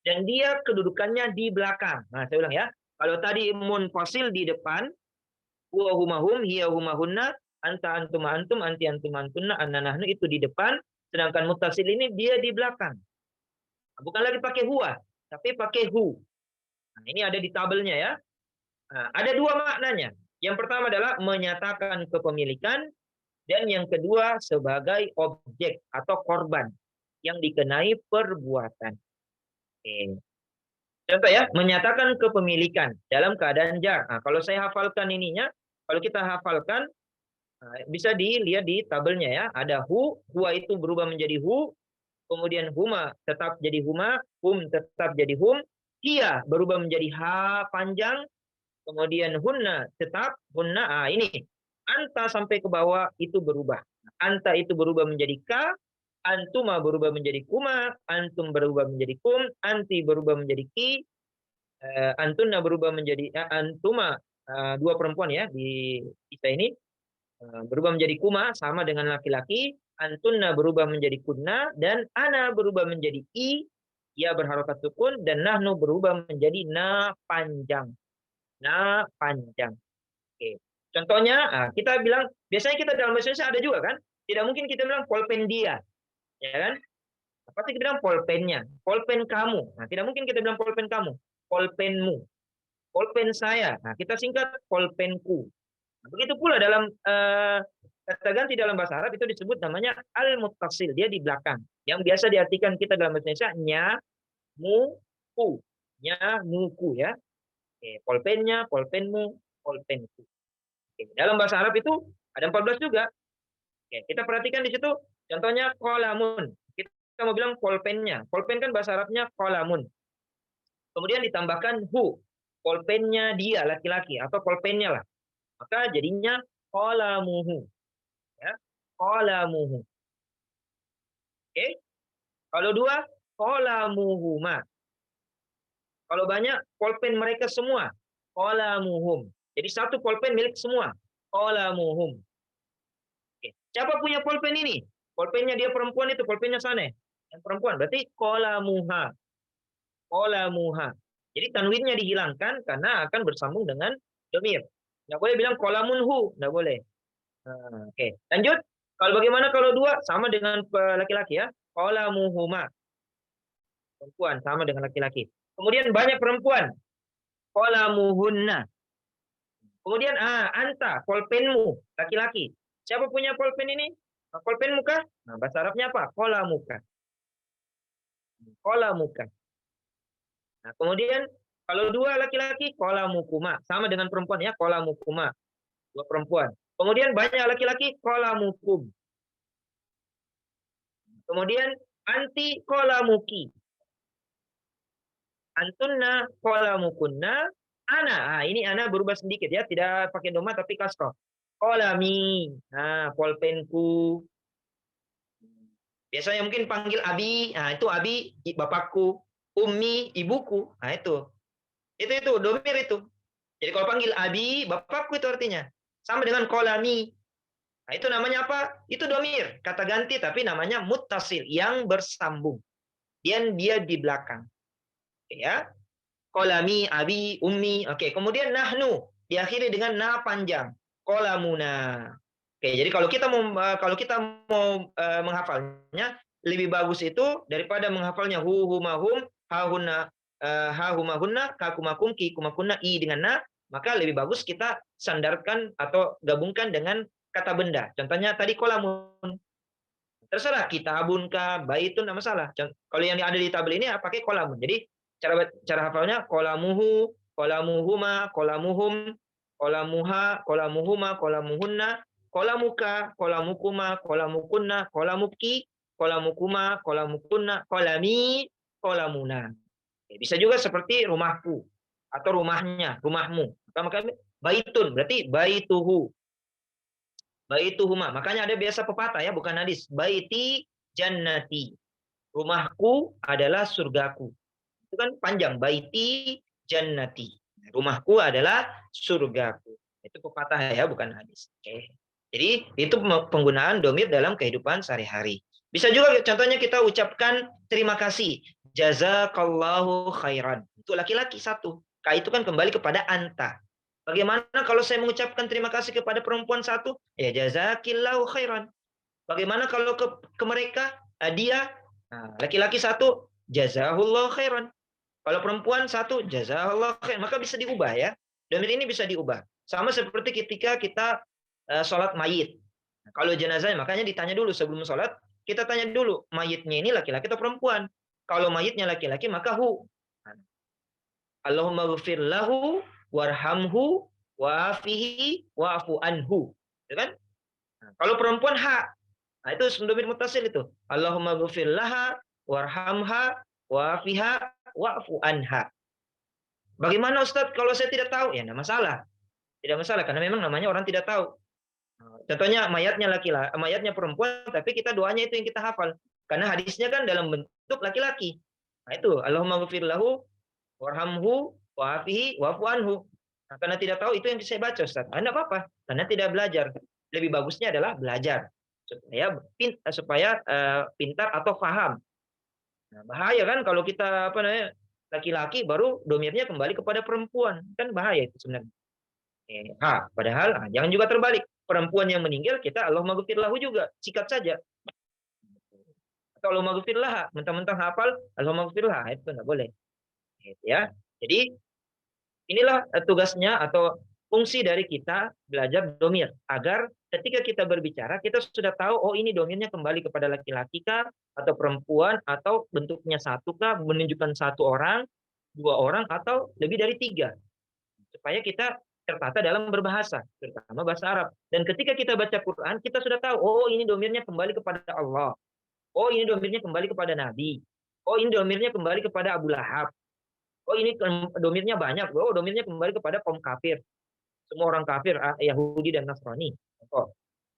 Dan dia kedudukannya di belakang. Nah saya ulang ya, kalau tadi munfasil di depan, huwa humahum, hiya humahunna, anta antum antum, anti antum antunna, anna nahnu itu di depan. Sedangkan muttasil ini dia di belakang. Bukan lagi pakai huwa, tapi pakai hu. Nah, ini ada di tabelnya ya. Nah, ada dua maknanya. Yang pertama adalah menyatakan kepemilikan, dan yang kedua sebagai objek atau korban yang dikenai perbuatan. Oke. Contoh ya, menyatakan kepemilikan dalam keadaan jar. Nah, kalau saya hafalkan ininya, kalau kita hafalkan, bisa dilihat di tabelnya ya. Ada huwa itu berubah menjadi hu, kemudian huma tetap jadi huma, tetap jadi hum, hiya berubah menjadi ha panjang, kemudian hunna tetap hunna. Ini anta sampai ke bawah itu berubah. Anta itu berubah menjadi ka, antuma berubah menjadi kuma, antum berubah menjadi kum, anti berubah menjadi ki, antunna berubah menjadi antuma, dua perempuan ya di kita ini, berubah menjadi kuma sama dengan laki-laki, antunna berubah menjadi kunna, dan ana berubah menjadi i, ia berharokat sukun, dan nahnu berubah menjadi na panjang. Na panjang. Oke. Contohnya, kita bilang, biasanya kita dalam bahasa Indonesia ada juga kan? Tidak mungkin kita bilang polpen dia, ya kan? Pasti kita bilang polpennya, polpen kamu. Nah, tidak mungkin kita bilang polpen kamu, polpenmu, polpen saya. Nah, kita singkat polpenku. Nah, begitu pula dalam kata ganti dalam bahasa Arab itu disebut namanya al-muttasil, dia di belakang. Yang biasa diartikan kita dalam bahasa Indonesia nya, mu, ku. Nya, mu, ku ya. Oke, polpennya, polpenmu, polpenku. Oke, dalam bahasa Arab itu ada 14 juga. Oke, kita perhatikan di situ contohnya kolamun. Kita mau bilang polpennya. Polpen kan bahasa Arabnya kolamun. Kemudian ditambahkan hu. Polpennya dia laki-laki atau polpennya lah. Maka jadinya kolamuhu. Ya, kolamuhu. Oke. Kalau dua, kolamuhuma. Kalau banyak, polpen mereka semua. Kolamuhum. Jadi satu polpen milik semua. Kolamuhum. Oke. Siapa punya polpen ini? Polpennya dia perempuan itu, polpennya sana. Yang perempuan, berarti kolamuha. Kolamuha. Jadi tanwinnya dihilangkan karena akan bersambung dengan domir. Nggak boleh bilang kolamunhu, nggak boleh. Oke, lanjut. Kalau bagaimana kalau dua sama dengan laki-laki ya? Kolamuhuma. Perempuan sama dengan laki-laki. Kemudian banyak perempuan. Kolamuhunna. Kemudian anta, polpenmu, laki-laki. Siapa punya polpen ini? Polpen muka? Nah, bahasa Arabnya apa? Kolamuka. Kolamuka. Nah, kemudian kalau dua laki-laki, kolamukuma. Sama dengan perempuan ya, kolamukuma. Dua perempuan. Kemudian banyak laki-laki, kolamukum. Kemudian anti kolamuki. Antunna kolamukunna. Ana. Ini ana berubah sedikit ya. Tidak pakai doma tapi kasroh. Kolami. Nah, polpenku. Biasanya mungkin panggil abi. Nah, itu abi bapakku. Ummi ibuku. Nah, itu. Itu domir itu. Jadi kalau panggil abi, bapakku itu artinya. Sama dengan kolami. Nah, itu namanya apa? Itu domir. Kata ganti tapi namanya muttasil. Yang bersambung. Dan dia di belakang. Oke, ya. Kolami, abi, ummi. Oke, kemudian nahnu. Diakhiri dengan na panjang. Kolamuna. Oke, jadi kalau kita mau menghafalnya, lebih bagus itu daripada menghafalnya hu, huma, hum, ha, hunna, ha, huma, hunna, ka, kuma, kum, ki, kuma, kunna, i dengan na, maka lebih bagus kita sandarkan atau gabungkan dengan kata benda. Contohnya tadi kolamun. Terserah kitabun kah, baitun, nggak masalah. Kalau yang ada di tabel ini pakai kolamun. Jadi cara hafalnya kolamuhu, kolamuhuma, kolamuhum, kolamuha, kolamuhuma, kolamuhunna, kolamuka, kolamukuma, kolamukunna, kolamuki, kolamukuma, kolamukunna, kolami, kolamuna. Bisa juga seperti rumahku atau rumahnya, rumahmu. Maka baitun berarti baituhu. Baituhuma. Makanya ada biasa pepatah ya, bukan hadis. Baiti jannati. Rumahku adalah surgaku. Itu kan panjang. Baiti jannati. Rumahku adalah surgaku. Itu pepatah ya, bukan hadis. Oke. Jadi itu penggunaan domir dalam kehidupan sehari-hari. Bisa juga contohnya kita ucapkan terima kasih. Jazakallahu khairan. Itu laki-laki satu. Ka itu kan kembali kepada anta. Bagaimana kalau saya mengucapkan terima kasih kepada perempuan satu? Ya jazakillahu khairan. Bagaimana kalau ke mereka, dia, laki-laki satu, jazahullahu khairan. Kalau perempuan satu, jazahullahu khairan. Maka bisa diubah ya. Domir ini bisa diubah. Sama seperti ketika kita sholat mayit. Kalau jenazah, makanya ditanya dulu sebelum sholat, kita tanya dulu, mayitnya ini laki-laki atau perempuan. Kalau mayitnya laki-laki maka hu. Allahumma ghfir lahu warhamhu wa'afihi wa'fu anhu. Gitu kan? Nah, kalau perempuan ha. Nah, itu domir muttasil itu. Allahumma ghfir laha warhamha wa'afiha wa'fu anha. Bagaimana Ustadz kalau saya tidak tahu? Ya, enggak masalah. Tidak masalah karena memang namanya orang tidak tahu. Contohnya mayatnya laki-laki, mayatnya perempuan, tapi kita doanya itu yang kita hafal. Karena hadisnya kan dalam bentuk laki-laki. Nah itu, Allahumma ghfir lahu warhamhu wa'afihi wa'fu anhu. Nah, karena tidak tahu itu yang saya baca Ustaz. Enggak apa-apa, karena tidak belajar. Lebih bagusnya adalah belajar supaya pintar atau paham. Nah, bahaya kan kalau kita laki-laki baru domirnya kembali kepada perempuan. Kan bahaya itu sebenarnya. Padahal jangan juga terbalik. Perempuan yang meninggal kita Allahumma ghfir lahu juga, sikat saja. Atau Allahumma ghfir laha, mentang-mentang hafal Allahumma ghfir laha, itu enggak boleh. Ya. Jadi inilah tugasnya atau fungsi dari kita belajar domir agar ketika kita berbicara kita sudah tahu oh ini domirnya kembali kepada laki-laki kah atau perempuan atau bentuknya satu kah, menunjukkan satu orang, dua orang atau lebih dari tiga. Supaya kita tertata dalam berbahasa, terutama bahasa Arab. Dan ketika kita baca Quran, kita sudah tahu, oh ini domirnya kembali kepada Allah. Oh ini domirnya kembali kepada Nabi. Oh ini domirnya kembali kepada Abu Lahab. Oh ini domirnya banyak. Oh domirnya kembali kepada kaum kafir. Semua orang kafir, Yahudi dan Nasrani.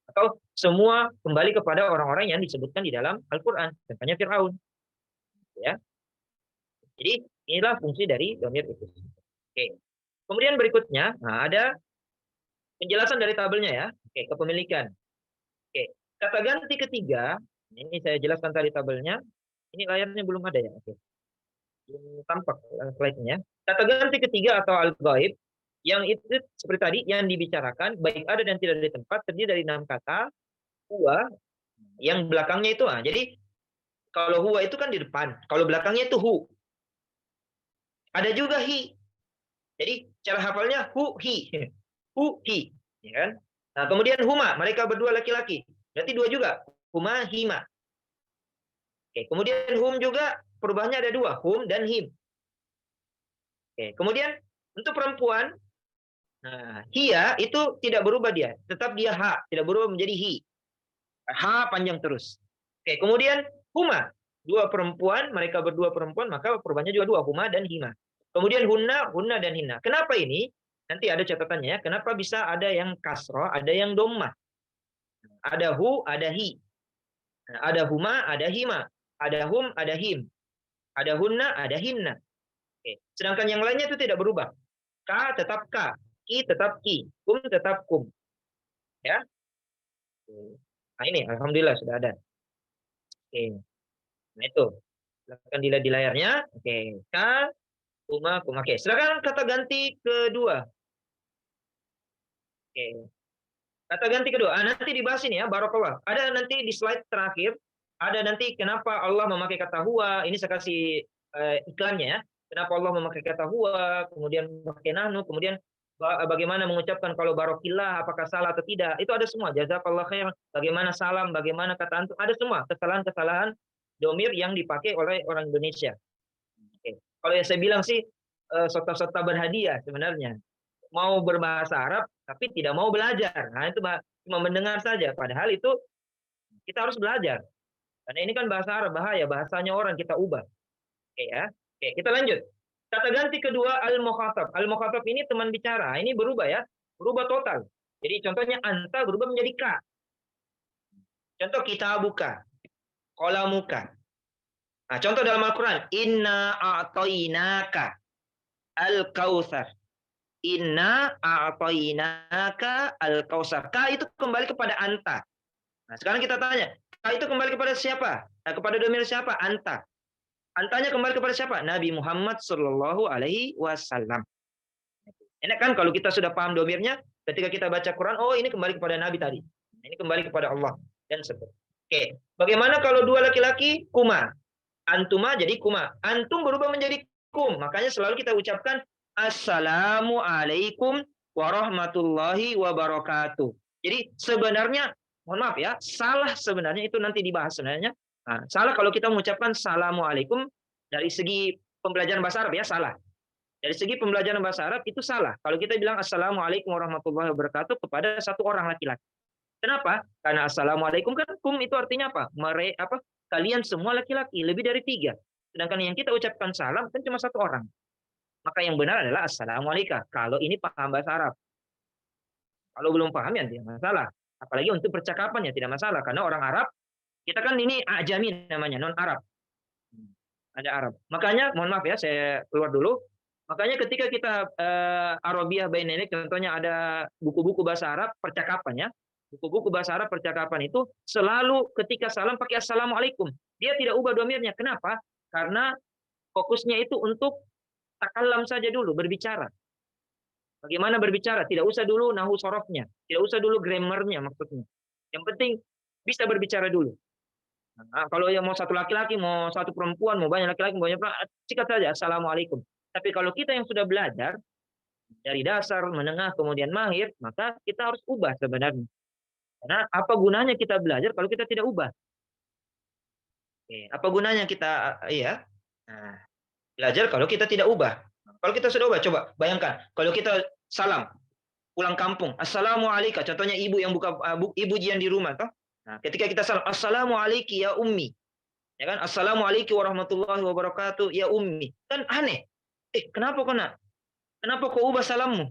Atau semua kembali kepada orang-orang yang disebutkan di dalam Al-Quran. Contohnya Fir'aun. Ya. Jadi inilah fungsi dari domir itu. Oke. Kemudian berikutnya, ada penjelasan dari tabelnya ya. Oke, kepemilikan. Oke, kata ganti ketiga, ini saya jelaskan tadi tabelnya. Ini layarnya belum ada ya. Oke. Belum tampak slide-nya. Kata ganti ketiga atau al-ghaib, yang itu seperti tadi, yang dibicarakan, baik ada dan tidak ada di tempat, terdiri dari 6 kata, huwa, yang belakangnya itu. Jadi, kalau huwa itu kan di depan, kalau belakangnya itu hu. Ada juga hi. Jadi cara hafalnya hu hi. Hu hi, ya kan? Nah, kemudian huma, mereka berdua laki-laki. Berarti dua juga. Huma hima. Oke, kemudian hum juga perubahannya ada dua, hum dan him. Oke, kemudian untuk perempuan, nah, hiya itu tidak berubah dia, tetap dia ha, tidak berubah menjadi hi. Ha panjang terus. Oke, kemudian huma, dua perempuan, mereka berdua perempuan, maka perubahannya juga dua, huma dan hima. Kemudian hunna dan hinna. Kenapa ini? Nanti ada catatannya ya. Kenapa bisa ada yang kasroh, ada yang dhammah? Ada hu, ada hi. Ada huma, ada hima. Ada hum, ada him. Ada hunna, ada hinna. Oke. Sedangkan yang lainnya itu tidak berubah. Ka tetap ka, ki tetap ki, kum tetap kum. Ya. Nah ini, alhamdulillah sudah ada. Oke. Nah itu. Silakan dilihat di layarnya. Oke. Ka, kuma. Oke, silakan kata ganti kedua. Oke. Kata ganti kedua. Nanti dibahas ini ya, barakallah. Ada nanti di slide terakhir, ada nanti kenapa Allah memakai kata huwa. Ini saya kasih iklannya ya. Kenapa Allah memakai kata huwa, kemudian memakai nahnu, kemudian bagaimana mengucapkan kalau barokillah, apakah salah atau tidak. Itu ada semua. Jazakallah khair. Bagaimana salam, bagaimana kata antum. Ada semua kesalahan-kesalahan domir yang dipakai oleh orang Indonesia. Oke. Kalau yang saya bilang sih sota-sota berhadiah sebenarnya. Mau berbahasa Arab tapi tidak mau belajar. Nah, itu cuma mendengar saja. Padahal itu kita harus belajar. Karena ini kan bahasa Arab, bahaya, bahasanya orang kita ubah. Oke ya. Oke, kita lanjut. Kata ganti kedua al-mukhatab. Al-mukhatab ini teman bicara. Ini berubah ya. Berubah total. Jadi contohnya anta berubah menjadi ka. Contoh kitabuka. Qalamuka. Nah, contoh dalam Al-Quran, inna a'tainaka al-kautsar. Inna a'tainaka al-kautsar. Ka itu kembali kepada anta. Nah, sekarang kita tanya, ka itu kembali kepada siapa? Nah, kepada domir siapa? Anta. Antanya kembali kepada siapa? Nabi Muhammad Shallallahu Alaihi Wasallam. Enak kan kalau kita sudah paham domirnya, ketika kita baca Quran, oh ini kembali kepada Nabi tadi. Ini kembali kepada Allah dan seterusnya. Oke, bagaimana kalau dua laki-laki? Kuma. Antuma jadi kuma. Antum berubah menjadi kum. Makanya selalu kita ucapkan Assalamualaikum warahmatullahi wabarakatuh. Jadi sebenarnya, mohon maaf ya, salah sebenarnya itu nanti dibahas sebenarnya. Nah, salah kalau kita mengucapkan Assalamualaikum Dari segi pembelajaran bahasa Arab ya salah. Dari segi pembelajaran bahasa Arab itu salah. Kalau kita bilang Assalamualaikum warahmatullahi wabarakatuh kepada satu orang laki-laki. Kenapa? Karena Assalamualaikum kan kum itu artinya apa? Kalian semua laki-laki, lebih dari 3. Sedangkan yang kita ucapkan salam kan cuma satu orang. Maka yang benar adalah Assalamualaikum. Kalau ini paham bahasa Arab. Kalau belum paham ya tidak masalah. Apalagi untuk percakapan ya tidak masalah. Karena orang Arab, kita kan ini ajami namanya, non Arab. Ada Arab. Makanya, mohon maaf ya, saya keluar dulu. Makanya ketika kita Arabiah Bainainik, contohnya ada buku-buku bahasa Arab percakapan ya. Buku-buku bahasa Arab percakapan itu selalu ketika salam pakai Assalamualaikum. Dia tidak ubah domirnya. Kenapa? Karena fokusnya itu untuk takalam saja dulu, berbicara. Bagaimana berbicara? Tidak usah dulu nahu sorofnya. Tidak usah dulu grammarnya maksudnya. Yang penting bisa berbicara dulu. Nah, kalau yang mau satu laki-laki, mau satu perempuan, mau banyak laki-laki, mau banyak perempuan, sikat saja Assalamualaikum. Tapi kalau kita yang sudah belajar dari dasar, menengah, kemudian mahir, maka kita harus ubah sebenarnya. Karena apa gunanya kita belajar kalau kita tidak ubah? Apa gunanya kita belajar kalau kita tidak ubah? Kalau kita sudah ubah, coba bayangkan. Kalau kita salam, pulang kampung, Assalamualaikum. Contohnya ibu yang buka ibu jian di rumah, toh. Nah, ketika kita salam, Assalamualaikum ya ummi. Ya kan? Assalamualaikum warahmatullahi wabarakatuh ya ummi. Kan aneh. Kenapa kau nak? Kenapa kau ubah salammu?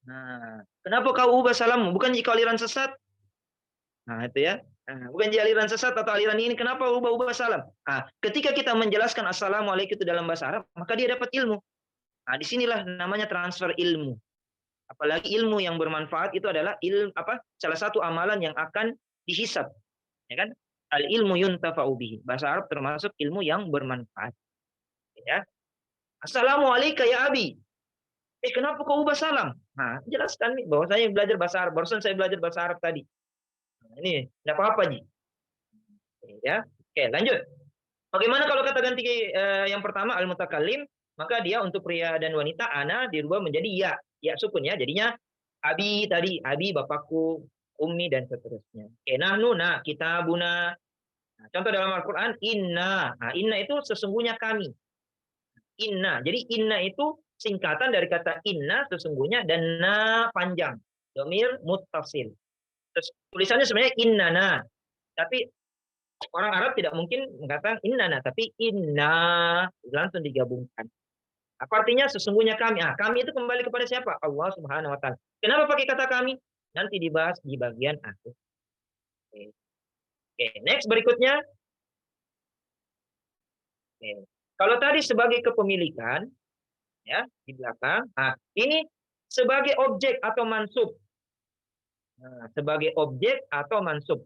Nah, kenapa kau ubah salammu? Bukan jika aliran sesat? Nah, itu ya. Nah, bukan jika aliran sesat atau aliran ini, kenapa ubah-ubah salam? Nah, ketika kita menjelaskan Assalamualaikum itu dalam bahasa Arab, maka dia dapat ilmu. Nah, disinilah namanya transfer ilmu. Apalagi ilmu yang bermanfaat itu adalah salah satu amalan yang akan dihisab. Ya kan? Al ilmu yuntafa'u bihi. Bahasa Arab termasuk ilmu yang bermanfaat. Ya. Assalamualaikum ya abi. Kenapa kau ubah salam? Nah, jelaskan nih bahwa saya belajar bahasa Arab. Barusan saya belajar bahasa Arab tadi. Nah, ini tidak apa-apa nih. Ya. Oke, lanjut. Bagaimana kalau kata ganti yang pertama al-mutakallim, maka dia untuk pria dan wanita ana dirubah menjadi ya. Ya sukun ya. Jadinya abi tadi, abi bapakku, ummi dan seterusnya. Nahnu na kitabuna. Nah, contoh dalam Al-Qur'an inna. Nah, inna itu sesungguhnya kami. Inna. Jadi inna itu singkatan dari kata inna sesungguhnya dan na panjang. Domir muttasil. Terus tulisannya sebenarnya innana. Tapi orang Arab tidak mungkin mengatakan innana, tapi inna langsung digabungkan. Apa artinya sesungguhnya kami? Kami itu kembali kepada siapa? Allah Subhanahu wa taala. Kenapa pakai kata kami? Nanti dibahas di bagian akhir. Oke, next berikutnya. Oke. Kalau tadi sebagai kepemilikan ya, di belakang. Ini sebagai objek atau mansub. Nah, sebagai objek atau mansub.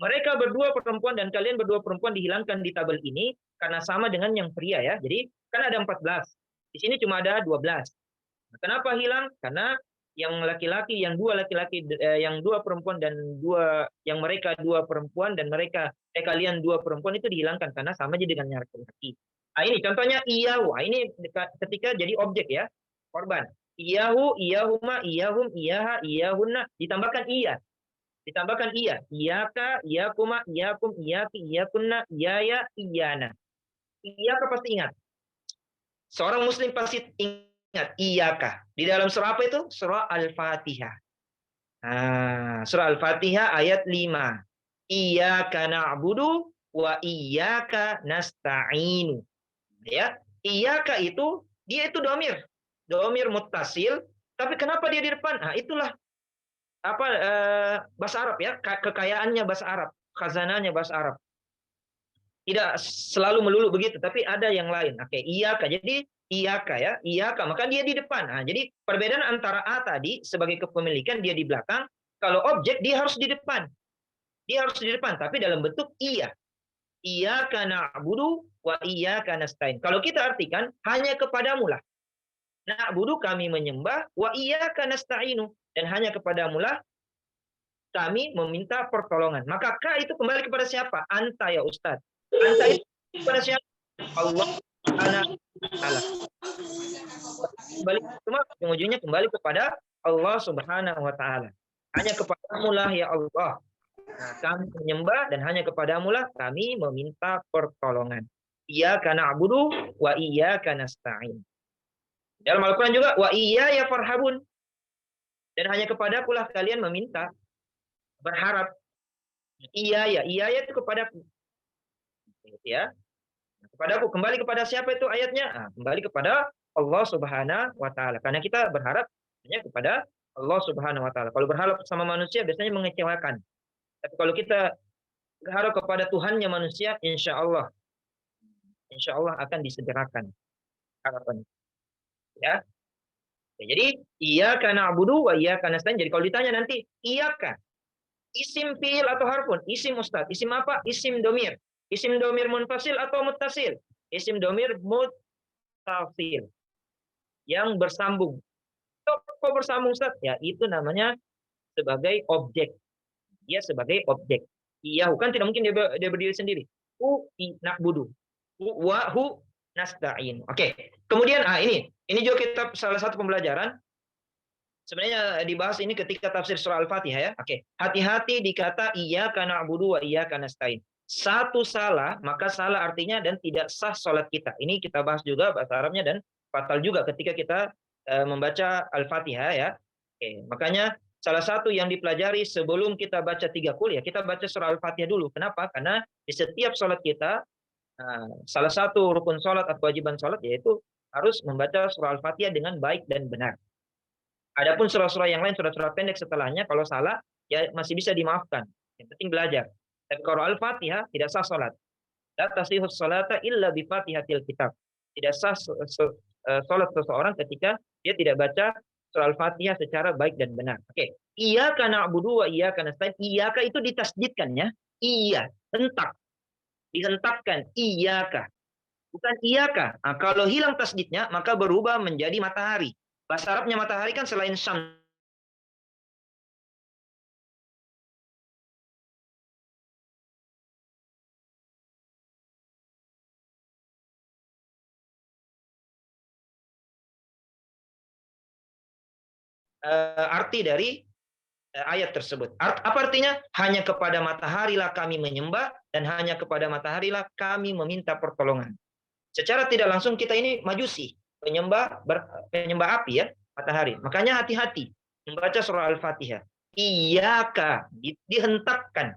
Mereka berdua perempuan dan kalian berdua perempuan dihilangkan di tabel ini karena sama dengan yang pria ya. Jadi kan ada 14. Di sini cuma ada 12. Nah, kenapa hilang? Karena yang laki-laki, yang dua laki-laki, yang dua perempuan dan yang mereka dua perempuan dan kalian dua perempuan itu dihilangkan karena sama aja dengan yang laki-laki. Ini contohnya iyahu. Ini ketika jadi objek ya, korban. Iyahu, iyahuma, iyahum, iyaha, iyahunna. Ditambahkan iya. Ditambahkan iya. Iyaka, iyakuma, iyakum, iyaki, iyakunna, iyaya, iyana. Iyaka pasti ingat. Seorang muslim pasti ingat iyaka. Di dalam surah apa itu? Surah Al-Fatihah. Surah Al-Fatihah ayat 5. Iyaka na'budu wa iyaka nasta'inu. Ya, iyaka itu dia itu domir muttasil, tapi kenapa dia di depan? Itulah bahasa Arab ya, kekayaannya bahasa Arab, khazanahnya bahasa Arab. Tidak selalu melulu begitu, tapi ada yang lain. Oke, iyaka. Jadi iyaka ya, iyaka, maka dia di depan. Jadi perbedaan antara a tadi sebagai kepemilikan dia di belakang, kalau objek dia harus di depan. Dia harus di depan, tapi dalam bentuk iya. Iyyaka na'budu wa iyyaka nasta'in. Kalau kita artikan hanya kepadamu lah. Na'budu kami menyembah, wa iyyaka nasta'inu dan hanya kepadamu lah kami meminta pertolongan. Maka ka itu kembali kepada siapa? Anta ya Ustaz. Anta itu kepada siapa? Allah Subhanahu wa taala. Ujung-ujungnya kembali kepada Allah Subhanahu wa taala. Hanya kepadamu lah ya Allah. Kami menyembah dan hanya kepadamu lah kami meminta pertolongan. Iyyaka na'budu wa iyyaka nasta'in. Dalam Al-Quran juga wa iyaya farhabun. Dan hanya kepadakulah kalian meminta, berharap. Iya itu kepadaku. Ya, kepadaku. Kembali kepada siapa itu ayatnya? Nah, kembali kepada Allah Subhanahu wa taala. Karena kita berharap hanya kepada Allah Subhanahu wa taala. Kalau berharap sama manusia biasanya mengecewakan. Tapi kalau kita berharap kepada Tuhannya manusia, insya Allah akan disegerakan harapan. Ya. Ya, jadi iyyaka na'budu wa iyyaka nasta'in. Jadi kalau ditanya nanti iyyaka isim fiil atau harfun? Isim Ustaz. Isim apa? Isim domir. Isim domir munfasil atau muttasil? Isim domir muttasil. Yang bersambung. Kok bersambung Ustaz? Ya itu namanya sebagai objek. Dia sebagai objek. Iya, kan tidak mungkin dia berdiri sendiri. Na'budu. Wa hu nasta'in. Oke. Kemudian ini juga kita salah satu pembelajaran. Sebenarnya dibahas ini ketika tafsir surah Al-Fatihah ya. Oke. Hati-hati dikata iyyaka na'budu wa iyyaka nasta'in. Satu salah, maka salah artinya dan tidak sah salat kita. Ini kita bahas juga bahasa Arabnya dan fatal juga ketika kita membaca Al-Fatihah ya. Oke, makanya salah satu yang dipelajari sebelum kita baca 3 qul ya, kita baca surah Al-Fatihah dulu. Kenapa? Karena di setiap salat kita salah satu rukun salat atau kewajiban salat yaitu harus membaca surah Al-Fatihah dengan baik dan benar. Adapun surah-surah yang lain, surah-surah pendek setelahnya, kalau salah, ya masih bisa dimaafkan. Yang penting belajar. Tapi kalau Al-Fatihah, tidak sah salat. La tasihus salata illa bifatihatil kitab. Tidak sah salat seseorang ketika dia tidak baca surah Al-Fatihah secara baik dan benar. Oke. Iyyaka na'budu wa iyyaka nasta'in. Iyyaka itu ditasdidkan ya. Iya, hentak. Dihentakkan. Iyyaka. Bukan iyaka. Nah, kalau hilang tasdidnya, maka berubah menjadi matahari. Bahasa Arabnya matahari kan selain syam. Arti dari ayat tersebut. Apa artinya? Hanya kepada mataharilah kami menyembah dan hanya kepada mataharilah kami meminta pertolongan. Secara tidak langsung kita ini majusi, penyembah api ya, matahari. Makanya hati-hati membaca surah Al-Fatihah. Iyaka dihentakkan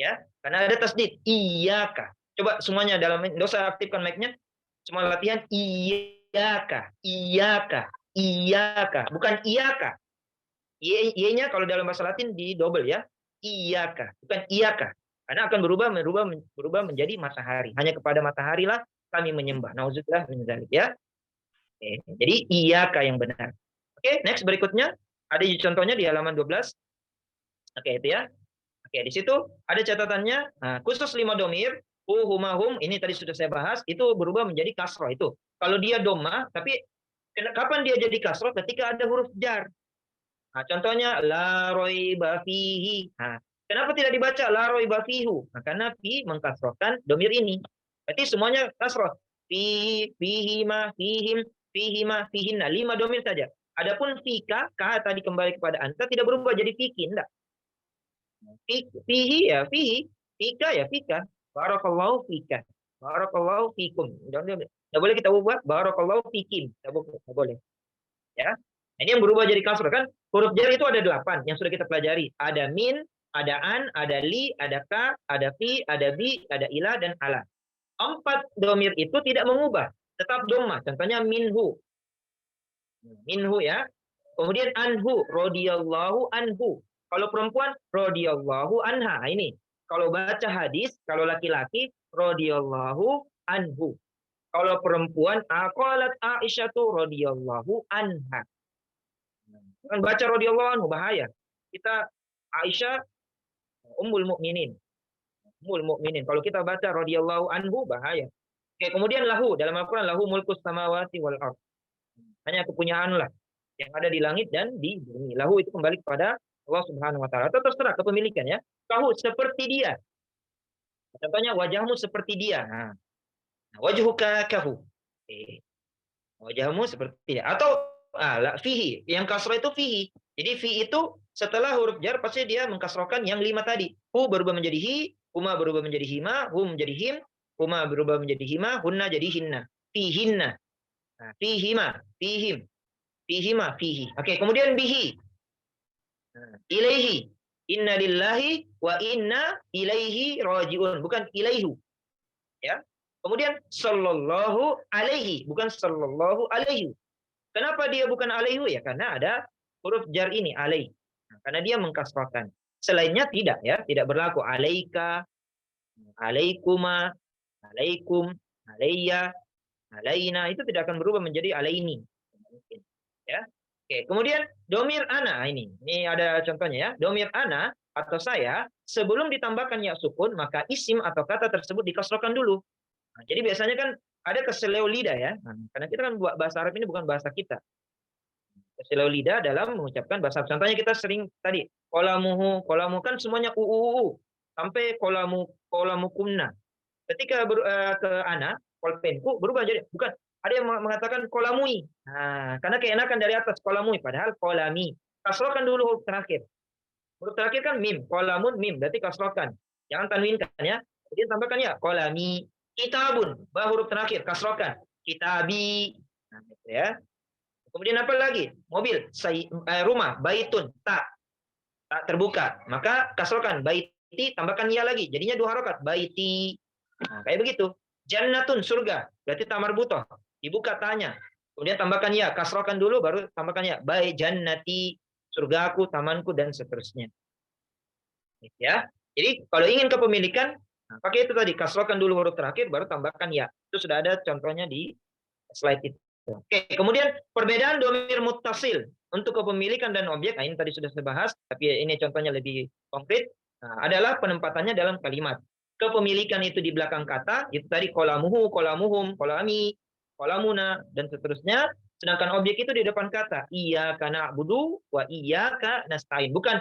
ya, karena ada tasdid. Iyaka. Coba semuanya dalam dosa aktifkan mic-nya. Semua latihan iyaka, iyaka, iyaka, bukan iyaka. Y-nya kalau dalam bahasa Latin di double ya. Iyaka, bukan iyaka. Karena akan berubah menjadi matahari. Hanya kepada matahari lah kami menyembah. Nauzubillah min dzalik ya. Oke, jadi iyaka yang benar. Oke, next berikutnya ada contohnya di halaman 12. Oke, itu ya. Oke, di situ ada catatannya. Nah, khusus 5 domir, humahum ini tadi sudah saya bahas, itu berubah menjadi kasroh itu. Kalau dia doma, tapi kapan dia jadi kasroh? Ketika ada huruf jar. Nah, contohnya la roiba fihi. Nah, kenapa tidak dibaca la roiba fihu? Nah, karena fi mengkasrohkan domir ini. Berarti semuanya kasroh. Fihima, fihim, fihima, fihinna. 5 domir saja. Adapun fika, ka tadi kembali kepada anta tidak berubah jadi fikin, enggak. Fihi ya fihi, fika ya fika. Barakallahu fika. Barakallahu fikum. Tidak boleh kita ubah barakallahu fikim. Tidak boleh. Ya. Ini yang berubah jadi kasroh kan? Huruf jar itu ada 8 yang sudah kita pelajari. Ada min, ada an, ada li, ada ka, ada fi, ada bi, ada ila dan ala. 4 domir itu tidak mengubah, tetap doma. Contohnya minhu. Minhu ya. Kemudian anhu, radhiyallahu anhu. Kalau perempuan radhiyallahu anha. Ini. Kalau baca hadis, kalau laki-laki radhiyallahu anhu. Kalau perempuan qalat Aisyatu radhiyallahu anha. Kan baca radhiyallahu anhu bahaya. Kita Aisyah ummul mukminin. Ummul mukminin. Kalau kita baca radhiyallahu anhu bahaya. Oke, kemudian lahu dalam Al-Qur'an lahu mulkus samawati wal ardh. Hanya kepunyaan lah yang ada di langit dan di bumi. Lahu itu kembali kepada Allah Subhanahu wa taala. Atau terserah kepemilikan ya. Kahu seperti dia. Contohnya wajahmu seperti dia. Nah, wajhuka kahu. Wajahmu seperti dia. Atau fihi, yang kasroh itu fihi. Jadi fi itu setelah huruf jar pasti dia mengkasrohkan yang 5 tadi. Hu berubah menjadi hi, huma berubah menjadi hima, hum menjadi him, huma berubah menjadi hima, hunna jadi hinna. Fihinna. Nah, fihima, fihim, fihima, fihi. Oke, kemudian bihi. Nah, ilaihi. Inna lillahi wa inna ilaihi rajiun. Bukan ilaihu. Ya. Kemudian sallallahu alaihi, bukan sallallahu alaihi. Kenapa dia bukan alaihu? Ya karena ada huruf jar ini alaih. Nah, karena dia mengkasrahkan. Selainnya tidak ya, tidak berlaku alaika, alaikuma, alaikum, alayya, alaina, itu tidak akan berubah menjadi alaini. Ya. Oke, kemudian domir ana ini ada contohnya ya. Domir ana atau saya sebelum ditambahkan ya sukun maka isim atau kata tersebut dikasrahkan dulu. Nah, jadi biasanya kan ada keseleo lidah ya. Nah, karena kita kan bahasa Arab ini bukan bahasa kita. Keseleo lidah dalam mengucapkan bahasa Arab. Contohnya kita sering tadi kolamuhu, kolamu kan semuanya sampai kolamukumna. Ketika ke ana, kolpenku berubah jadi bukan, ada yang mengatakan kolamui. Nah, karena keenakan dari atas kolamui padahal kolami. Kasrohkan dulu huruf terakhir. Huruf terakhir kan mim, kolamun mim, berarti kasrohkan. Jangan tanwinkan ya. Jadi tambahkan ya kolami. Kitabun, huruf terakhir kasrohkan. Kitabi. Nah, gitu ya. Kemudian apa lagi? Mobil, rumah, baitun, tak terbuka. Maka kasrohkan baiti, tambahkan ya lagi. Jadinya 2 harokat, baiti. Nah, kayak begitu. Jannatun, surga, berarti tamar butoh. Dibuka tanya. Kemudian tambahkan ya, kasrohkan dulu, baru tambahkan ya. Baik jannati, surgaku, tamanku, dan seterusnya. Ya. Jadi kalau ingin kepemilikan, nah, pakai itu tadi, kasrohkan dulu huruf terakhir, baru tambahkan ya. Itu sudah ada contohnya di slide itu. Oke, kemudian perbedaan domir muttasil untuk kepemilikan dan objek, nah ini tadi sudah saya bahas, tapi ini contohnya lebih konkret, nah, adalah penempatannya dalam kalimat. Kepemilikan itu di belakang kata, itu tadi kolamuhu, kolamuhum, kolami, kolamuna, dan seterusnya. Sedangkan objek itu di depan kata. Iyyaka na'budu wa iyyaka nasta'in. Bukan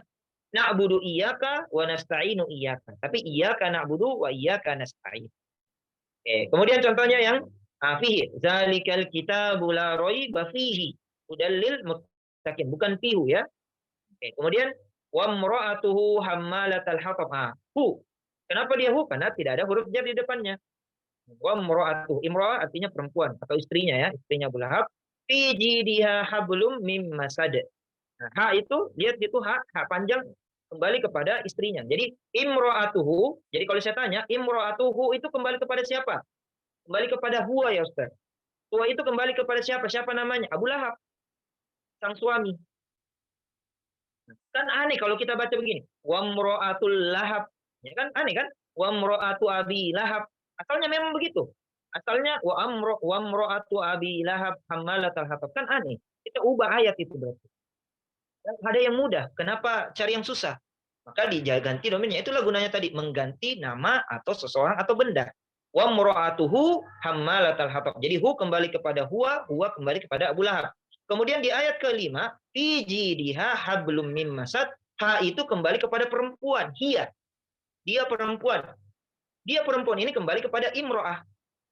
na'budu iyyaka wa nasta'inu iyyaka. Tapi iyyaka na'budu wa iyyaka nasta'in. Oke, kemudian contohnya yang fihi. Zalikal kitabu la raiba fihi. Hudallil muttaqin. Bukan fihu ya. Oke, kemudian wa imra'atuhu hammalatal hatab. Hu. Kenapa dia hu? Karena tidak ada huruf jar di depannya. Wa imra'atuhu. Imra'ah artinya perempuan atau istrinya ya, istrinya Abu Lahab. Fi jidiha hablum mim masad. Nah, ha itu lihat itu ha panjang kembali kepada istrinya. Jadi imra'atuhu. Jadi kalau saya tanya, imra'atuhu itu kembali kepada siapa? Kembali kepada huwa ya Ustaz. Huwa itu kembali kepada siapa? Siapa namanya? Abu Lahab. Sang suami. Kan aneh kalau kita baca begini. Wa imra'atul Lahab. Ya kan aneh kan? Wa imra'atu Abi Lahab. Asalnya memang begitu. Asalnya wa imra'atu Abi Lahab hammalatal hatab. Kan aneh. Kita ubah ayat itu berarti. Ada yang mudah. Kenapa cari yang susah? Maka diganti domainnya. Itulah gunanya tadi. Mengganti nama atau seseorang atau benda. Wa mura'atuhu hammalatal hatab. Jadi hu kembali kepada huwa kembali kepada Abu Lahab. Kemudian di ayat ke-5, fi jidiha hablum mim masad, ha itu kembali kepada perempuan, hiya. Dia perempuan. Dia perempuan ini kembali kepada imro'ah.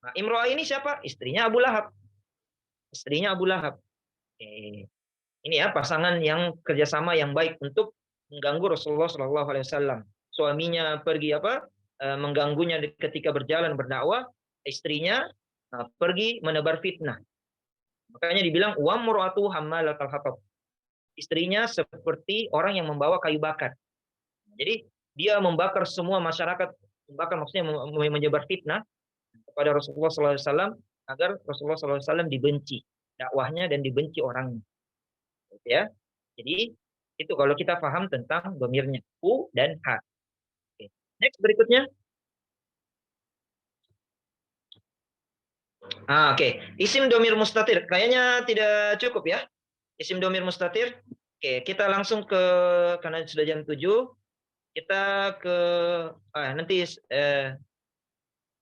Nah, imro'ah ini siapa? Istrinya Abu Lahab. Istrinya Abu Lahab. Ini ya pasangan yang kerjasama yang baik untuk mengganggu Rasulullah SAW. Suaminya pergi mengganggunya ketika berjalan berdakwah, istrinya pergi menebar fitnah. Makanya dibilang wa muratu hammalatal hatab. Istrinya seperti orang yang membawa kayu bakar. Jadi dia membakar semua masyarakat, membakar maksudnya menyebar fitnah kepada Rasulullah SAW agar Rasulullah SAW dibenci dakwahnya dan dibenci orangnya. Ya. Jadi itu kalau kita paham tentang domirnya u dan ha. Oke. Next berikutnya. Oke. Isim domir mustatir. Kayaknya tidak cukup ya. Isim domir mustatir. Oke, kita langsung karena sudah jam 7, kita nanti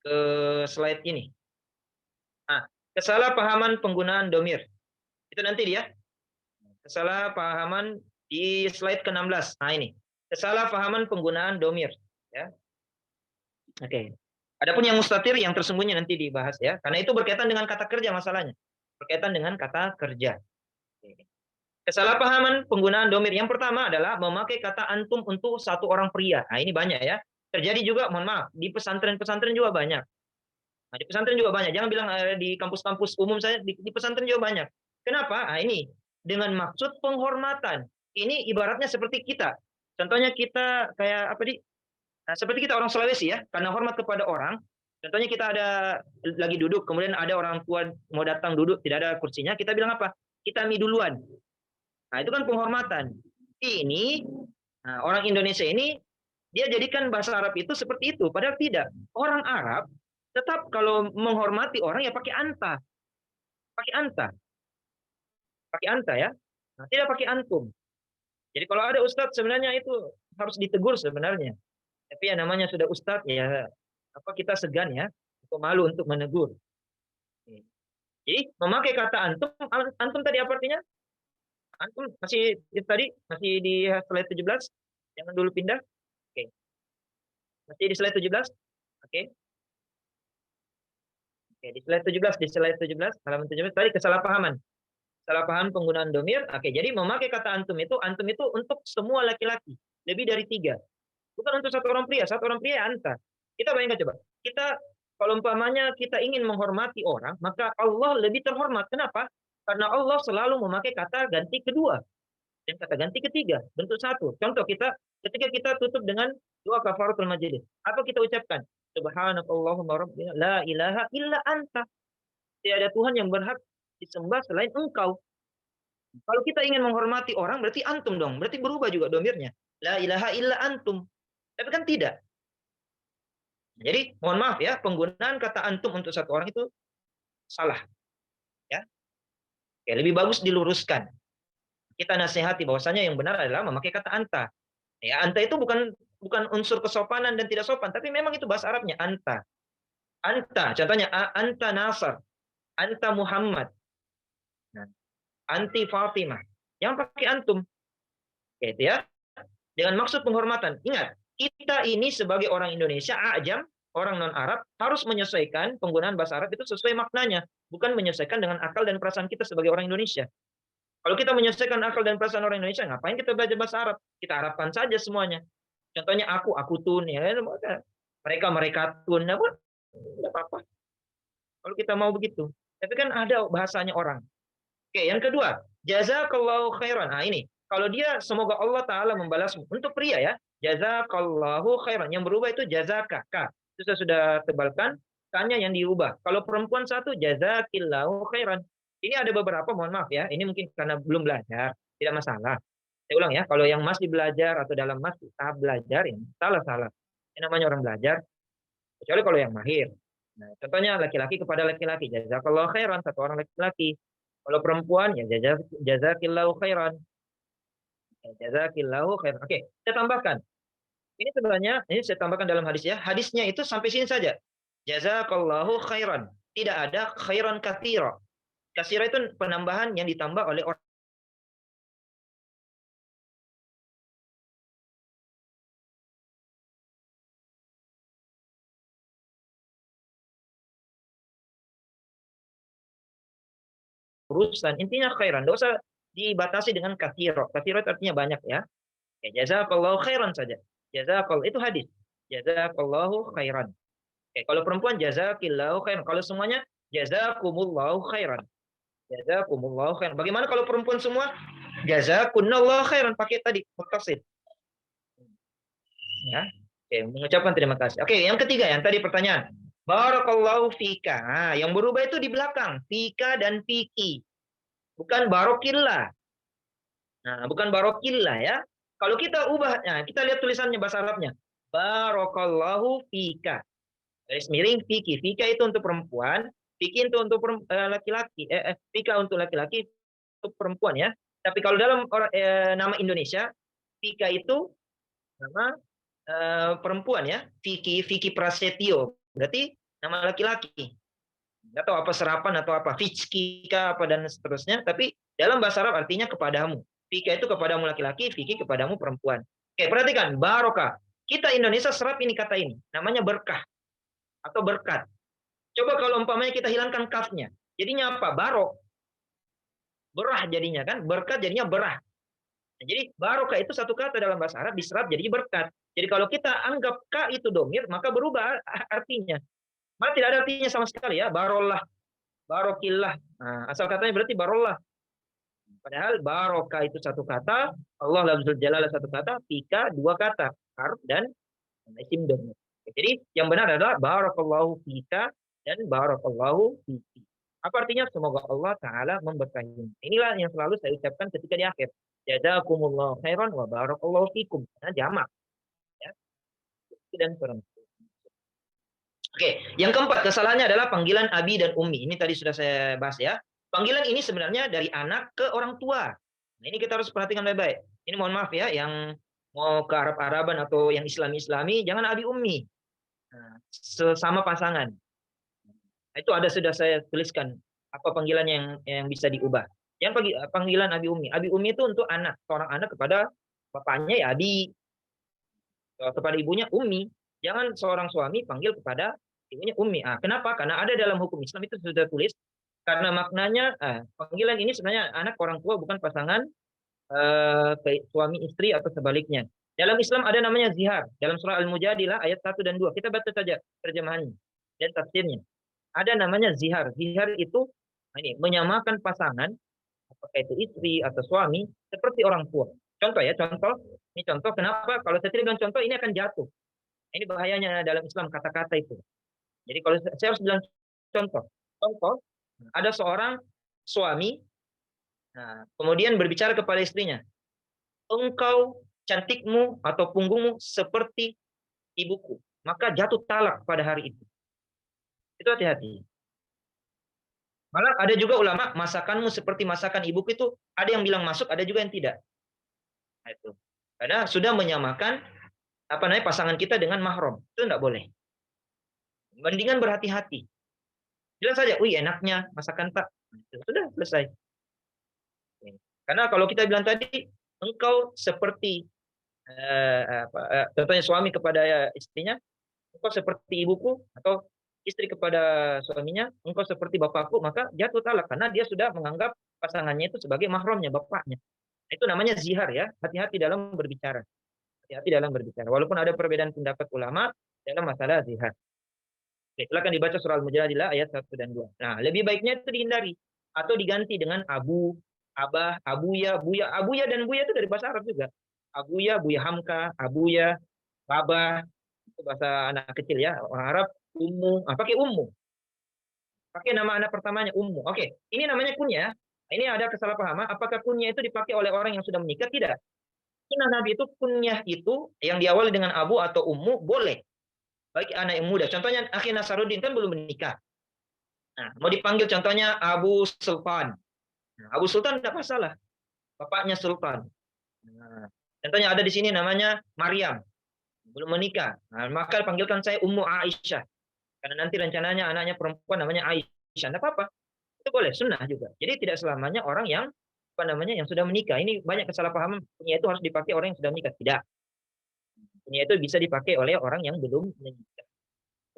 ke slide ini. Kesalahpahaman penggunaan domir. Itu nanti dia. Kesalahpahaman di slide ke-16. Nah ini. Kesalahpahaman penggunaan domir. Ya. Oke. Adapun yang mustatir yang tersembunyi nanti dibahas ya. Karena itu berkaitan dengan kata kerja masalahnya. Berkaitan dengan kata kerja. Oke. Kesalahpahaman penggunaan domir. Yang pertama adalah memakai kata antum untuk satu orang pria. Nah ini banyak ya. Terjadi juga, mohon maaf, di pesantren-pesantren juga banyak. Nah, di pesantren juga banyak. Jangan bilang di kampus-kampus umum saya, di pesantren juga banyak. Kenapa? Nah, ini dengan maksud penghormatan. Ini ibaratnya seperti kita. Contohnya kita kayak apa di? Nah, seperti kita orang Sulawesi ya, karena hormat kepada orang. Contohnya kita ada lagi duduk, kemudian ada orang tua mau datang duduk, tidak ada kursinya, kita bilang apa? Kita mi duluan. Nah, itu kan penghormatan. Ini orang Indonesia ini dia jadikan bahasa Arab itu seperti itu, padahal tidak. Orang Arab tetap kalau menghormati orang ya pakai anta, pakai anta, pakai anta ya. Nah, tidak pakai antum. Jadi kalau ada ustadz sebenarnya itu harus ditegur sebenarnya. Tapi ya namanya sudah ustadz ya apa kita segan ya, atau malu untuk menegur. Jadi memakai kata antum, antum tadi apa artinya? Antum masih tadi masih di slide 17. Jangan dulu pindah. Oke. Masih di slide 17. Oke. Oke, di slide 17, halaman 17 tadi kesalahpahaman. Salah paham penggunaan domir. Oke, jadi memakai kata antum itu untuk semua laki-laki. Lebih dari 3. Bukan untuk satu orang pria anta. Kita bayangkan coba. Kita kalau umpamanya kita ingin menghormati orang, maka Allah lebih terhormat. Kenapa? Karena Allah selalu memakai kata ganti kedua dan kata ganti ketiga, bentuk satu. Contoh ketika kita tutup dengan doa kafaratul majelis, apa kita ucapkan? Subhanakallahumma rabbina la ilaha illa anta. Tidak ada Tuhan yang berhak disembah selain engkau. Kalau kita ingin menghormati orang, berarti antum dong. Berarti berubah juga domirnya. La ilaha illa antum. Tapi kan tidak. Jadi mohon maaf ya, penggunaan kata antum untuk satu orang itu salah. Ya, oke, lebih bagus diluruskan. Kita nasihati bahwasanya yang benar adalah memakai kata anta. Ya, anta itu bukan unsur kesopanan dan tidak sopan, tapi memang itu bahasa Arabnya anta. Anta, contohnya anta Nasar, anta Muhammad, nah, anti Fatimah. Yang pakai antum. Oke, itu ya. Dengan maksud penghormatan. Ingat, kita ini sebagai orang Indonesia, ajam, orang non-Arab, harus menyesuaikan penggunaan bahasa Arab itu sesuai maknanya. Bukan menyesuaikan dengan akal dan perasaan kita sebagai orang Indonesia. Kalau kita menyesuaikan akal dan perasaan orang Indonesia, ngapain kita belajar bahasa Arab? Kita Arabkan saja semuanya. Contohnya aku tun. Ya, mereka tun. Tidak apa-apa. Kalau kita mau begitu. Tapi kan ada bahasanya orang. Oke, yang kedua. Jazakallahu khairan. Nah ini. Kalau dia semoga Allah Ta'ala membalasmu. Untuk pria ya. Jazakallahu khairan. Yang berubah itu jazaka. Itu saya sudah tebalkan. Tanya yang diubah. Kalau perempuan satu, jazakillahu khairan. Ini ada beberapa, mohon maaf ya. Ini mungkin karena belum belajar. Tidak masalah. Saya ulang ya. Kalau yang masih belajar atau dalam masih tahap belajar, ya salah. Ini namanya orang belajar. Kecuali kalau yang mahir. Nah, contohnya laki-laki kepada laki-laki. Jazakallahu khairan. Satu orang laki-laki. Kalau perempuan, ya jazakillahu khairan. Jazakillahu khairan. Oke, saya tambahkan. Ini sebenarnya, ini saya tambahkan dalam hadis ya. Hadisnya itu sampai sini saja. Jazakallahu khairan. Tidak ada khairan katsira. Katsira itu penambahan yang ditambah oleh orang. Urusan intinya khairan, tidak usah dibatasi dengan katsira. Katsira artinya banyak ya. Jazakallahu khairan saja. Jazakallahu itu hadis. Jazakallahu khairan. Kalau perempuan jazakillahu khairan. Kalau semuanya jazakumullahu khairan. Jazakumullahu khairan. Bagaimana kalau perempuan semua? Jazakunallahu khairan, pakai tadi muttasil. Ya. Mengucapkan terima kasih. Yang ketiga yang tadi pertanyaan. Barakallahu fika. Nah, yang berubah itu di belakang, fika dan fiki. Bukan barokillah. Nah, bukan barokillah ya. Kalau kita ubah, nah, kita lihat tulisannya bahasa Arabnya. Barakallahu fika. Garis miring fiki. Fika itu untuk perempuan, fiki itu untuk laki-laki. Fika untuk laki-laki, untuk perempuan ya. Tapi kalau dalam nama Indonesia, fika itu nama perempuan ya. Vicky Prasetyo. Berarti nama laki-laki. Nggak tahu apa serapan atau apa. Fichkika apa dan seterusnya. Tapi dalam bahasa Arab artinya kepadamu. Fika itu kepadamu laki-laki, Vicky kepadamu perempuan. Oke, perhatikan. Barokah. Kita Indonesia serap ini kata ini. Namanya berkah. Atau berkat. Coba kalau umpamanya kita hilangkan kafnya. Jadinya apa? Barok. Berah jadinya kan. Berkat jadinya berah. Jadi barokah itu satu kata dalam bahasa Arab diserap jadi berkat. Jadi kalau kita anggap ka itu domir, maka berubah artinya. Malah tidak ada artinya sama sekali ya, barollah, barokillah. Nah, asal katanya berarti barollah. Padahal barokah itu satu kata, Allah lafzul jalalah satu kata, fika dua kata, harf dan isim domir. Jadi yang benar adalah barakallahu fika dan barakallahu fiki. Apa artinya? Semoga Allah Ta'ala memberkahi. Inilah yang selalu saya ucapkan ketika di akhir. Jazakumullah khairan wa barakallahu fikum. Karena jamak. Ya. Dan perempuan. Oke, yang keempat kesalahannya adalah panggilan abi dan ummi. Ini tadi sudah saya bahas ya. Panggilan ini sebenarnya dari anak ke orang tua. Nah, ini kita harus perhatikan baik-baik. Ini mohon maaf ya, yang mau ke Arab-Araban atau yang Islami-Islami, jangan abi ummi. Nah, sesama pasangan. Nah, itu ada sudah saya tuliskan apa panggilan yang bisa diubah. Yang panggilan abi ummi. Abi ummi itu untuk anak, seorang anak kepada bapaknya ya abi, kepada ibunya ummi. Jangan seorang suami panggil kepada ibunya ummi. Kenapa? Karena ada dalam hukum Islam itu sudah tulis. Karena maknanya panggilan ini sebenarnya anak orang tua bukan pasangan suami istri atau sebaliknya. Dalam Islam ada namanya zihar. Dalam surah Al-Mujadilah ayat 1 dan 2. Kita baca saja terjemahannya dan tafsirnya. Ada namanya zihar. Zihar itu ini menyamakan pasangan, apakah itu istri atau suami, seperti orang tua. Contoh ya, contoh. Ini contoh kenapa kalau saya tidak bilang contoh ini akan jatuh. Ini bahayanya dalam Islam kata-kata itu. Jadi kalau saya harus bilang contoh. Contoh, ada seorang suami, kemudian berbicara kepada istrinya, engkau cantikmu atau punggungmu seperti ibuku. Maka jatuh talak pada hari itu. Itu hati-hati. Malah ada juga ulama, masakanmu seperti masakan ibuku itu, ada yang bilang masuk, ada juga yang tidak. Nah, itu. Karena sudah menyamakan pasangan kita dengan mahram. Itu enggak boleh. Mendingan berhati-hati. Bilang saja, wih enaknya masakan Pak. Sudah selesai. Karena kalau kita bilang tadi, engkau seperti contohnya suami kepada istrinya, engkau seperti ibuku, atau istri kepada suaminya, engkau seperti bapakku, maka jatuh talak karena dia sudah menganggap pasangannya itu sebagai mahramnya, bapaknya. Itu namanya zihar ya. Hati-hati dalam berbicara. Hati-hati dalam berbicara. Walaupun ada perbedaan pendapat ulama dalam masalah zihar. Oke, silakan dibaca surah Al-Mujadilah ayat 1 dan 2. Nah, lebih baiknya itu dihindari atau diganti dengan abu, abah, abuya, buya. Abuya dan buya itu dari bahasa Arab juga. Abuya, buya hamka, abuya, baba. Itu bahasa anak kecil ya, orang Arab. Ummu, pakai ummu. Pakai nama anak pertamanya ummu. Oke, ini namanya kunyah. Ini ada kesalahpahaman. Apakah kunyah itu dipakai oleh orang yang sudah menikah? Tidak. Sunnah Nabi itu kunyah itu yang diawali dengan abu atau ummu boleh. Bagi anak yang muda. Contohnya Akhi Nasaruddin kan belum menikah. Nah, mau dipanggil contohnya Abu Sultan. Nah, Abu Sultan tidak masalah. Bapaknya Sultan. Nah, contohnya ada di sini namanya Maryam. Belum menikah. Nah, maka panggilkan saya Ummu Aisyah. Karena nanti rencananya anaknya perempuan namanya Aisyah. Tidak apa-apa. Itu boleh, sunnah juga. Jadi tidak selamanya orang yang yang sudah menikah. Ini banyak kesalahpahaman. Punya itu harus dipakai orang yang sudah menikah. Tidak. Punya itu bisa dipakai oleh orang yang belum menikah.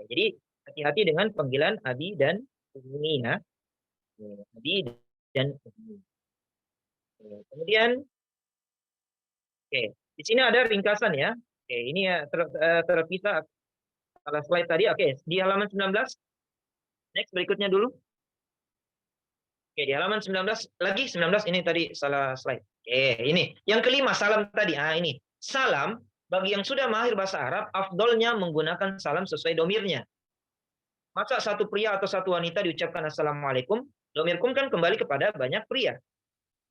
Jadi hati-hati dengan panggilan abi dan ummi ya. Abi dan ummi. Kemudian di sini ada ringkasan ya. Ini ya terpisah salah slide tadi. Di halaman 19. Next berikutnya dulu. Di halaman 19 lagi 19 ini tadi salah slide. Ini yang kelima salam tadi. Ini salam bagi yang sudah mahir bahasa Arab, afdolnya menggunakan salam sesuai domirnya. Masa satu pria atau satu wanita diucapkan assalamualaikum, domirkum kan kembali kepada banyak pria.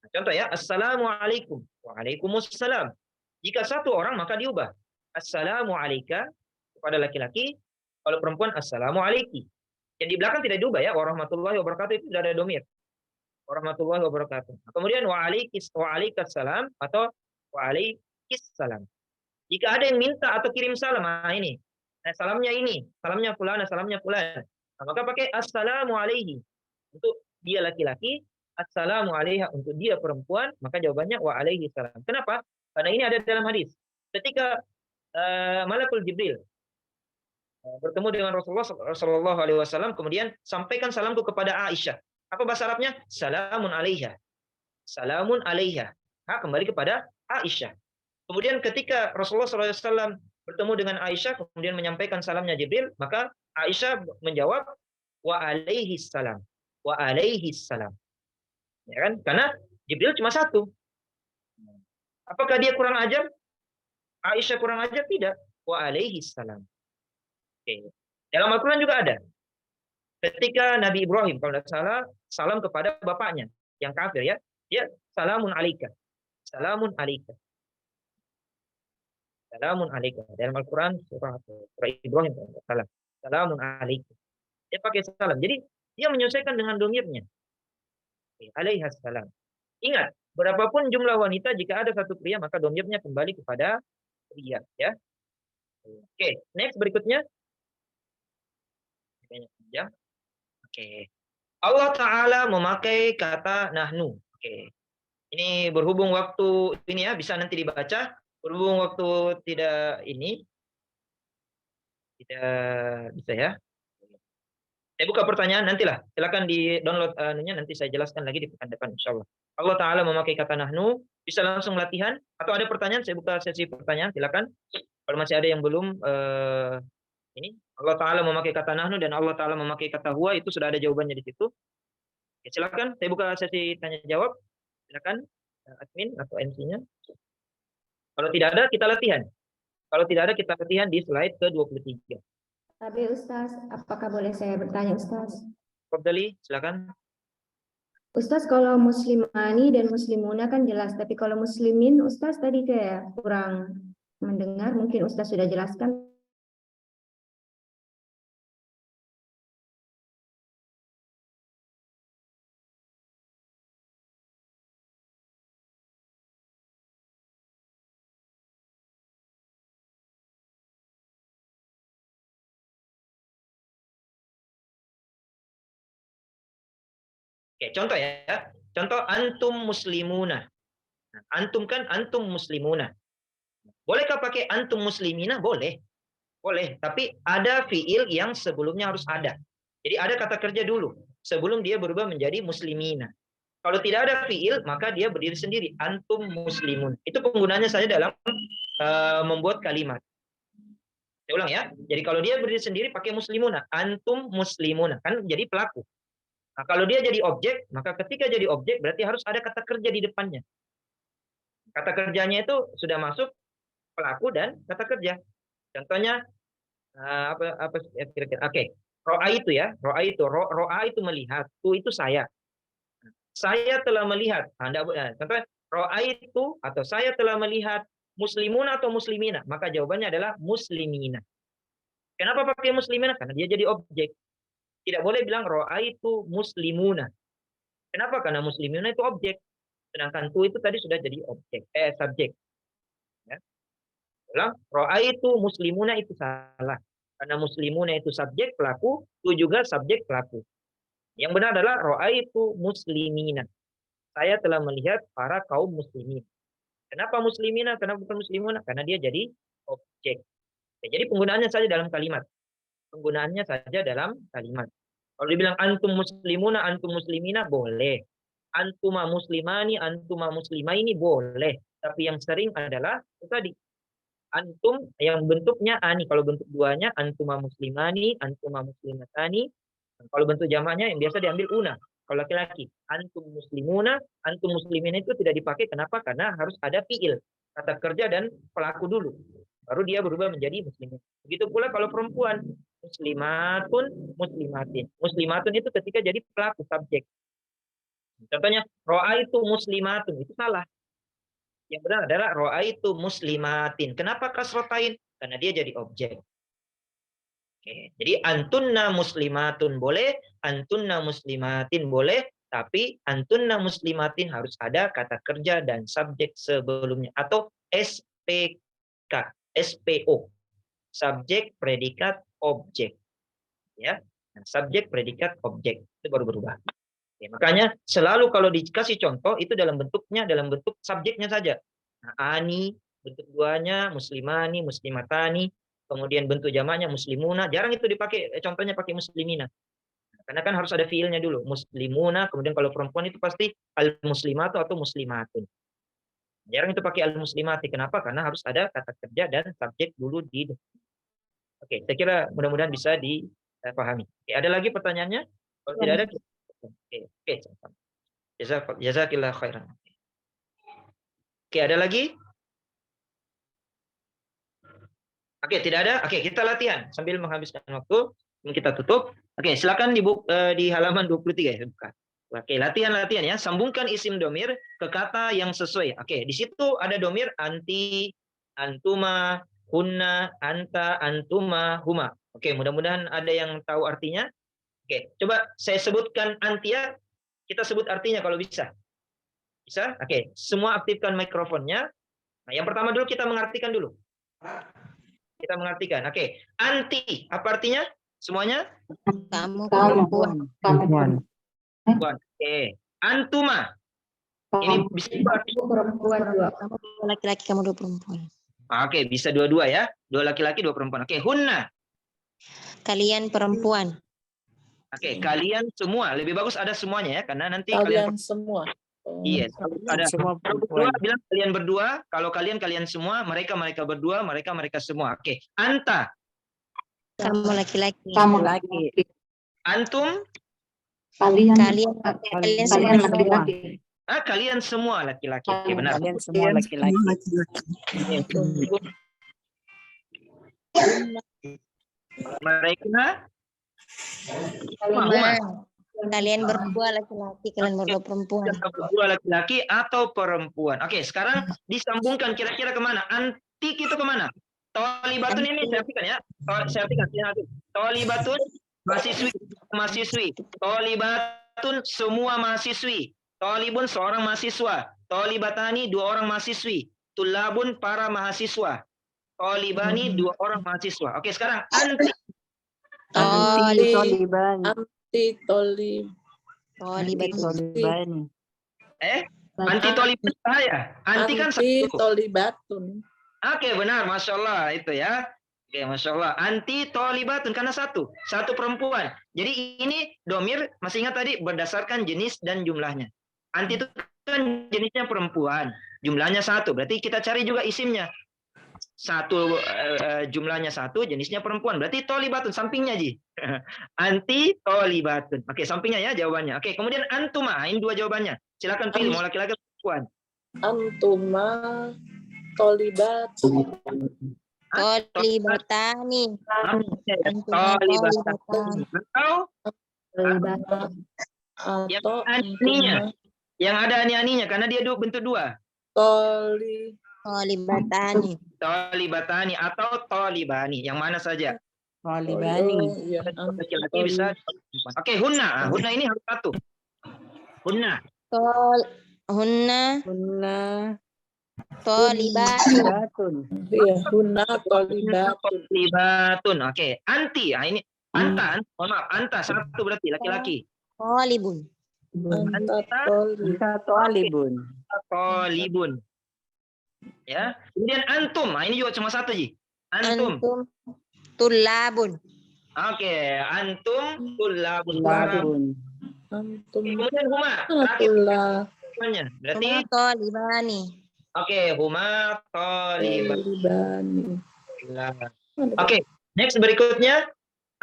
Nah, contoh ya, assalamualaikum, waalaikumsalam. Jika satu orang maka diubah, assalamualaikum kepada laki-laki, kalau perempuan assalamualaikum. Yang di belakang tidak diubah ya, warahmatullahi wabarakatuh itu tidak ada domir. Warahmatullahi wabarakatuh. Kemudian waalaikumsalam atau waalaikumsalam. Jika ada yang minta atau kirim salam, ini. Salamnya ini, salamnya fulana, salamnya fulan. Nah, maka pakai assalamu alaihi untuk dia laki-laki, assalamu alaiha untuk dia perempuan, maka jawabannya wa alaihi salam. Kenapa? Karena ini ada dalam hadis. Ketika Malakul Jibril bertemu dengan Rasulullah Shallallahu Alaihi Wasallam, kemudian sampaikan salamku kepada Aisyah. Apa bahasa Arabnya? Salamun alaiha. Salamun alaiha. Kembali kepada Aisyah. Kemudian ketika Rasulullah SAW bertemu dengan Aisyah, kemudian menyampaikan salamnya Jibril, maka Aisyah menjawab wa alaihi salam. Wa alaihi salam. Ya kan? Karena Jibril cuma satu. Apakah dia kurang ajar? Aisyah kurang ajar? Tidak. Wa alaihi salam. Oke. Dalam Al-Quran juga ada. Ketika Nabi Ibrahim, kalau tidak salah, salam kepada bapaknya yang kafir ya. Dia salamun alaika. Salamun alaika. Salamun alaika. Dalam Al-Quran surah Ibrahim kalau tidak salah. Salamun alaika. Dia pakai salam. Jadi dia menyesuaikan dengan domirnya. Alaihi salam. Ingat, berapapun jumlah wanita, jika ada satu pria, maka domirnya kembali kepada pria. Ya. Oke, next berikutnya. Oke. Allah Ta'ala memakai kata nahnu. Oke. Ini berhubung waktu ini ya, bisa nanti dibaca. Berhubung waktu tidak ini. Tidak bisa ya. Saya buka pertanyaan nantilah. Silakan di-download nanti saya jelaskan lagi di pekan depan insyaallah. Allah Ta'ala memakai kata nahnu. Bisa langsung latihan. Atau ada pertanyaan, saya buka sesi pertanyaan. Silakan. Kalau masih ada yang belum ini Allah Ta'ala memakai kata nahnu dan Allah Ta'ala memakai kata huwa, itu sudah ada jawabannya di situ. Ya, silakan, saya buka sesi tanya jawab. Silakan admin atau MC-nya. Kalau tidak ada, kita latihan. Kalau tidak ada, kita latihan di slide ke-23. Tapi Ustaz, apakah boleh saya bertanya Ustaz? Fadhali, silakan. Ustaz, kalau muslimani dan muslimuna kan jelas, tapi kalau muslimin Ustaz tadi kayak kurang mendengar, mungkin Ustaz sudah jelaskan. Oke, contoh ya. Contoh antum muslimuna. Nah, antum kan antum muslimuna. Bolehkah pakai antum muslimina? Boleh. Boleh, tapi ada fiil yang sebelumnya harus ada. Jadi ada kata kerja dulu sebelum dia berubah menjadi muslimina. Kalau tidak ada fiil, maka dia berdiri sendiri. Antum muslimun. Itu penggunaannya saja dalam membuat kalimat. Saya ulang ya. Jadi kalau dia berdiri sendiri pakai muslimuna. Antum muslimuna. Kan jadi pelaku. Nah, kalau dia jadi objek, maka ketika jadi objek berarti harus ada kata kerja di depannya. Kata kerjanya itu sudah masuk pelaku dan kata kerja. Contohnya apa kira-kira? Oke. Ro'a itu ya. Ro'a itu melihat. Tu itu saya. Saya telah melihat. Contohnya ro'a itu atau saya telah melihat muslimuna atau muslimina. Maka jawabannya adalah muslimina. Kenapa pakai muslimina? Karena dia jadi objek. Tidak boleh bilang ro'a itu muslimuna. Kenapa? Karena muslimina itu objek. Sedangkan tu itu tadi sudah jadi objek, subjek. Ya. Ulang, ro'a itu muslimuna itu salah. Karena muslimuna itu subjek pelaku, tu juga subjek pelaku. Yang benar adalah ro'a itu muslimina. Saya telah melihat para kaum muslimin. Kenapa muslimina? Kenapa bukan muslimuna? Karena dia jadi objek. Ya, jadi penggunaannya saja dalam kalimat. Penggunaannya saja dalam kalimat. Kalau dibilang antum muslimuna, antum muslimina, boleh. Antuma muslimani, antuma muslimaini, boleh. Tapi yang sering adalah itu tadi. Antum yang bentuknya ani. Kalau bentuk duanya, antuma muslimani, antuma muslimatani. Kalau bentuk jamaknya yang biasa diambil una. Kalau laki-laki, antum muslimuna, antum muslimin itu tidak dipakai. Kenapa? Karena harus ada fiil. Kata kerja dan pelaku dulu. Baru dia berubah menjadi muslimin. Begitu pula kalau perempuan. Muslimatun, muslimatin. Muslimatun itu ketika jadi pelaku, subjek. Contohnya, ro'a itu muslimatun. Itu salah. Yang benar adalah ro'a itu muslimatin. Kenapa kasrotain? Karena dia jadi objek. Oke. Jadi antunna muslimatun boleh, antunna muslimatin boleh, tapi antunna muslimatin harus ada kata kerja dan subjek sebelumnya. Atau SPK, SPO. Subjek, predikat, objek. Ya, nah, subjek, predikat, objek. Itu baru berubah. Oke, makanya selalu kalau dikasih contoh itu dalam bentuk subjeknya saja. Nah, ani bentuk duanya muslimani, muslimatani, kemudian bentuk jamaknya muslimuna. Jarang itu dipakai contohnya pakai muslimina. Karena kan harus ada fiilnya dulu, muslimuna, kemudian kalau perempuan itu pasti al muslimatu atau muslimatun. Jarang itu pakai al muslimati. Kenapa? Karena harus ada kata kerja dan subjek dulu di depan. Oke, saya kira mudah-mudahan bisa saya pahami. Oke, ada lagi pertanyaannya? Kalau tidak ada, oke. Jazakillah khairan. Oke, ada lagi? Oke, tidak ada. Oke, kita latihan sambil menghabiskan waktu. Kita tutup. Oke, silakan di halaman 23 ya, buka. Oke, latihan ya. Sambungkan isim domir ke kata yang sesuai. Oke, di situ ada domir anti, antuma, hunna, anta, antuma, huma. Oke, mudah-mudahan ada yang tahu artinya. Oke, coba saya sebutkan anti ya. Kita sebut artinya kalau bisa. Bisa? Oke, semua aktifkan mikrofonnya. Nah, yang pertama dulu kita mengartikan dulu. Kita mengartikan. Oke, anti apa artinya? Semuanya? Kamu perempuan. Oke. Antuma. Ini bisa perempuan dua. Kamu laki-laki, kamu dua perempuan. Oke, bisa dua-dua ya. Dua laki-laki, dua perempuan. Oke, hunna. Kalian perempuan. Oke, kalian semua. Lebih bagus ada semuanya ya, karena nanti Kalian semua. Iya, ada Semua kalau berdua bilang kalian berdua, kalau kalian semua, mereka berdua, mereka semua. Oke, anta. Kamu laki-laki. Kamu laki. Antum. Kalian semua Kalian laki-laki. Kalian semua laki-laki. Oke, benar. Kalian semua laki-laki. Mereka Kalian berdua laki-laki, kalian berdua perempuan. berdua laki-laki atau perempuan. Oke, sekarang disambungkan kira-kira kemana? Anti itu kemana? Tolibatun ini saya artikan ya. Saya artikan. Tolibatun mahasiswi. Tolibatun semua mahasiswi. Tolibun seorang mahasiswa. Tolibatani dua orang mahasiswi. Tulabun para mahasiswa. Tolibani dua orang mahasiswa. Oke, sekarang anti. Tolibatun. Anti tolibatun saya. Anti kan satu. Tolibatun. Oke, benar, masya Allah itu ya. Oke, masya Allah. Anti tolibatun karena satu perempuan. Jadi ini domir masih ingat tadi berdasarkan jenis dan jumlahnya. Anti itu kan jenisnya perempuan, jumlahnya satu. Berarti kita cari juga isimnya. Satu jumlahnya satu, jenisnya perempuan. Berarti tolibatun sampingnya Ji. Anti tolibatun. Oke, sampingnya ya jawabannya. Oke, kemudian antuma. Ini dua jawabannya. Silakan pilih mau laki-laki atau perempuan. Antuma tolibatun. Tolibatani. Tolibatun. Atau yang aninya. Yang ada ani-aninya karena dia bentuk dua. Tolibatani. Tolibatani atau tolibani. Yang mana saja? Tolibani. Laki-laki bisa. Oke, hunna. Hunna ini harus satu. Hunna. Hunna. Tolibatun. Iya, hunna tolibatun. Tolibatun. Oke, anti. Ini anta. Mohon maaf, anta satu berarti laki-laki. Tolibun. Tolibun. Ya. Kemudian antum. Ini juga cuma satu Ji. Antum. Tulabun. Oke, antum tulabun. Kemudian huma. Terakhir. Berarti Tolibani. oke, huma tolibani. Tolibani. Oke, next berikutnya.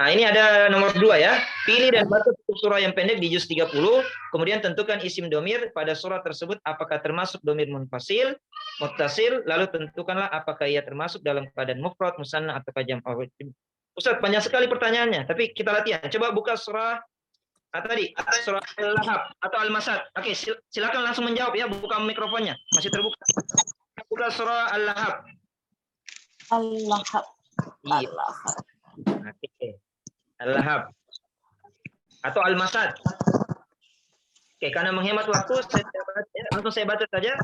Nah, ini ada nomor 2 ya. Pilih dan baca surah yang pendek di juz 30. Kemudian tentukan isim domir pada surah tersebut apakah termasuk domir munfasil, muttasil, lalu tentukanlah apakah ia termasuk dalam keadaan mufrad, musanna atau jam'u. Ustaz, banyak sekali pertanyaannya, tapi kita latihan. Coba buka surah surah Al-Lahab atau Al-Masad. Oke, silakan langsung menjawab ya, buka mikrofonnya. Masih terbuka. Buka surah Al-Lahab. Al-Lahab. Iya. Oke. Al-Lahab atau Al-Masad. Oke, karena menghemat waktu langsung saya baca saja.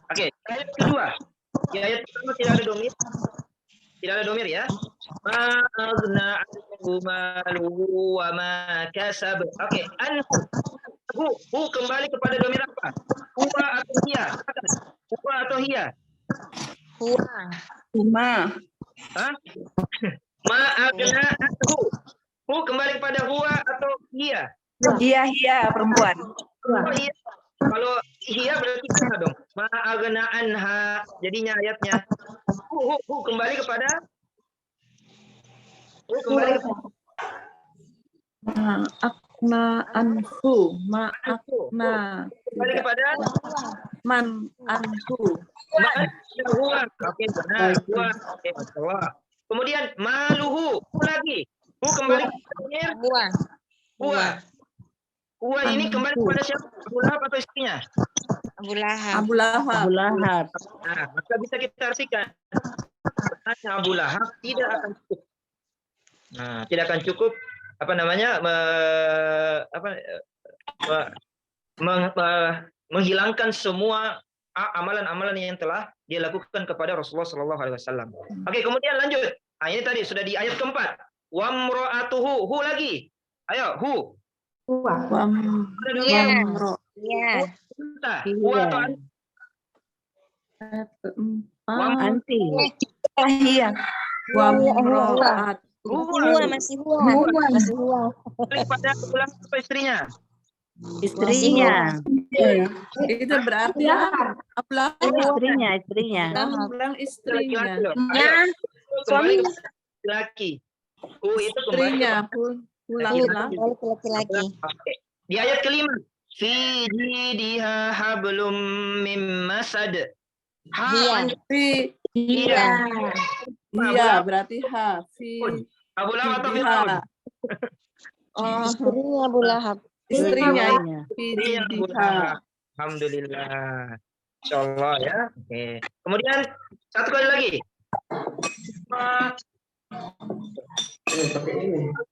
Oke, ayat kedua. Di ayat pertama tidak ada domir. Tidak ada domir ya. Ma'agna anhu maluhu wa ma kasab. Oke, anhu. Hu kembali kepada domir apa? Huwa atau hiya? Huwa atau hiya? Huwa. Hah? Ma'agna anhu. Hu kembali kepada huwa atau hiya? Iya, perempuan. Oh, iya. Kalau iya berarti sana dong. Ma'agna anha. Jadinya ayatnya. Hu kembali kepada kembali ke kembali kepada huwa. Oke, benar. Huwa. Oke, masyaallah. Kemudian maluhu. Hu lagi. Hu kembali kepada domir huwa. Huwa ini kembali kepada siapa? Abu Lahab atau istrinya? Abu Lahab. Abu Lahab. Nah, maka bisa kita artikan pertanyaan Abu Lahab tidak akan cukup. Nah, tidak akan cukup menghilangkan semua amalan-amalan yang telah dia lakukan kepada Rasulullah Shallallahu Alaihi Wasallam. Oke, kemudian lanjut. Nah, ini tadi sudah di ayat keempat. Wamro'atuhu, hu lagi. Ayo, hu. Iya. Hu atau Anti. Iya. Masih huwa. pada pulang ke istrinya. Istrinya. Itu berarti Abu Lahab. Istrinya. Bilang istrinya. Kembali ke laki. Hu itu kembali Istrinya pulang. Kembali ke laki-laki. Oke. Di ayat kelima. Fi jidiha hablum mim masad. Iya. Iya, berarti Abu Lahab atau Fir'aun? Istrinya Abu Lahab. istrinya. Iya, Abu Lahab. Alhamdulillah. Insyaallah ya. Oke. Kemudian satu kali lagi.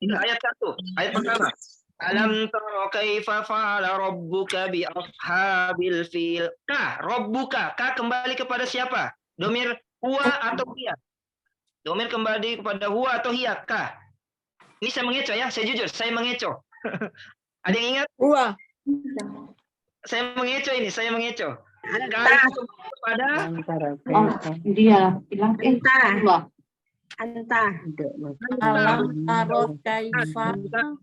Ayat 1, ayat pertama. Alam tara kaifa fa'ala rabbuka bi ashabil fil. Ka, rabbuka, ka kembali kepada siapa? Domir huwa atau hiya? Domir kembali kepada huwa atau hiya? Ka. Ini saya mengecoh ya, saya jujur, saya mengecoh. Ada yang ingat? Huwa. Saya mengecoh ini, saya mengecoh. Ka kepada Dia bilang Anta. Alam taro kaifa.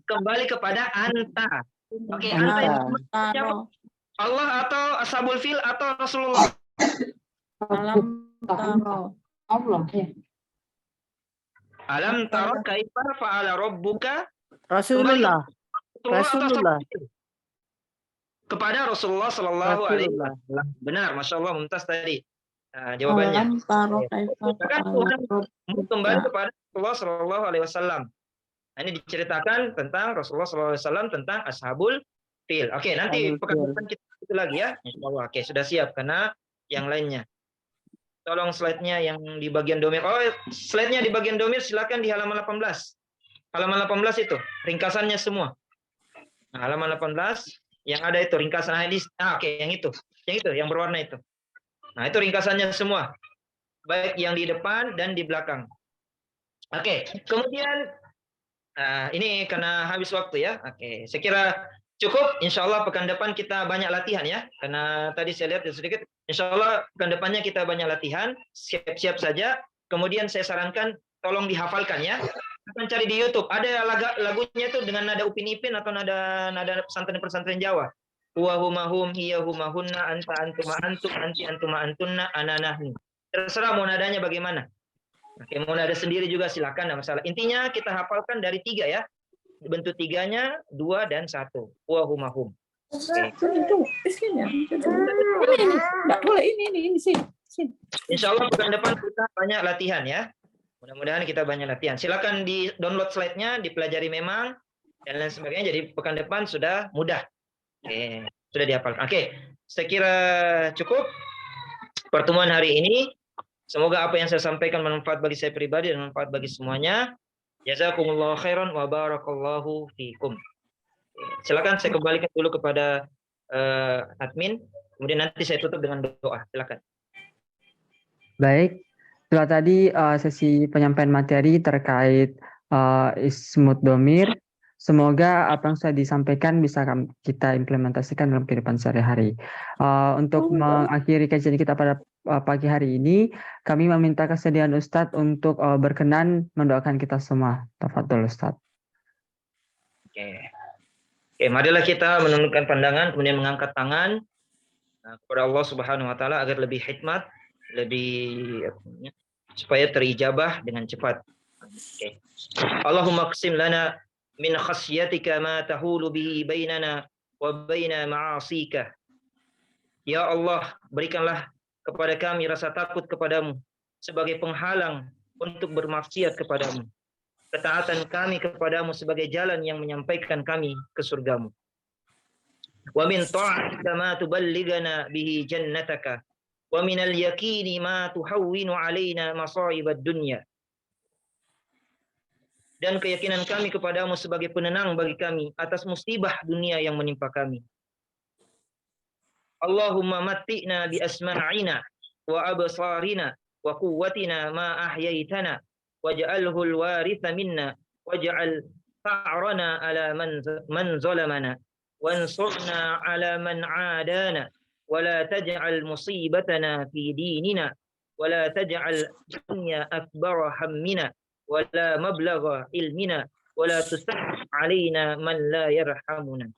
kembali kepada anta. Oke, anta itu Alam taro. Allah atau ashabul fil atau Rasulullah? Alam taro. Allah. Alam tara kaifa fa'ala rabbuka Rasulullah. Rasulullah atau Rasulullah. ashabul fil? Kepada Rasulullah Sallallahu Alaihi Wasallam. Benar, masya Allah, mumtaz tadi. Nah, jawabannya. Alam taro kaifa Bahkan fa'ala Tuhan kembali kepada Rasulullah Sallallahu Alaihi Wasallam. Nah, ini diceritakan tentang Rasulullah Sallallahu Alaihi Wasallam tentang ashabul fil. Oke, nanti pekan depan kita itu lagi ya. Insya Allah. Oke, sudah siap karena yang lainnya. Tolong slide-nya yang di bagian domir. Oh, slide-nya di bagian domir silakan di halaman 18. Halaman 18 itu ringkasannya semua. Nah, halaman 18 yang ada itu ringkasan hadis. Oke, yang itu. Yang itu yang berwarna itu. Nah, itu ringkasannya semua. Baik yang di depan dan di belakang. Oke, kemudian ini karena habis waktu ya. Oke, saya kira cukup. Insya Allah pekan depan kita banyak latihan ya. Karena tadi saya lihat sedikit. Insya Allah pekan depannya kita banyak latihan. Siap-siap saja. Kemudian saya sarankan tolong dihafalkan ya. Akan cari di YouTube. Ada lagunya itu dengan nada Upin Ipin atau nada pesantren-pesantren Jawa. Huwa huma hum, hiya huma hunna, anta antuma antum, anti antuma antunna, ana nahnu. Terserah mau nadanya bagaimana. Oke, mau nada sendiri juga silakan, enggak masalah. Intinya kita hafalkan dari 3 ya. Bentuk 3-nya 2 dan 1. Huwa huma hum. Enggak boleh ini sini. Insya Allah pekan depan kita banyak latihan ya. Mudah-mudahan kita banyak latihan. Silakan di download slide-nya, dipelajari memang dan lain sebagainya. Jadi pekan depan sudah mudah. Oke, sudah dihafalkan. Oke, saya kira cukup pertemuan hari ini. Semoga apa yang saya sampaikan bermanfaat bagi saya pribadi dan bermanfaat bagi semuanya. Jazakumullahu khairan wa barakallahu fikum. Silakan saya kembalikan dulu kepada admin. Kemudian nanti saya tutup dengan doa. Silakan. Baik, setelah tadi sesi penyampaian materi terkait ismut domir, semoga apa yang sudah disampaikan bisa kita implementasikan dalam kehidupan sehari-hari. Untuk mengakhiri kajian kita pada pagi hari ini, kami meminta kesediaan Ustadz untuk berkenan mendoakan kita semua. Tafadhol Ustadz. Oke, marilah kita menundukkan pandangan, kemudian mengangkat tangan kepada Allah Subhanahu Wa Taala agar lebih hikmat, lebih supaya terijabah dengan cepat. Okay. Allahumma qsim lana min khasyatika ma tahulu bihi bainana wa baina ma'asika. Ya Allah, berikanlah kepada kami rasa takut kepadamu sebagai penghalang untuk bermaksiat kepadamu. Ketaatan kami kepadamu sebagai jalan yang menyampaikan kami ke surgamu. Wa min ta'atika ma tuballighana bihi jannataka wa min al-yaqini ma tuhawwinu alaina masa'ibad dunya. Dan keyakinan kami kepadamu sebagai penenang bagi kami atas musibah dunia yang menimpa kami. Allahumma matti'na bi asma'ina wa absarina wa quwwatina ma ahyaitana waj'alhu al-waritha minna waj'al fa'rana ala man zalamana wansurna ala man 'adana wa la taj'al musibatana fi dinina wa la taj'al dunya akbara hammina wa la mablagha ilmina wa la tusahhil 'alaina man la yarhamuna.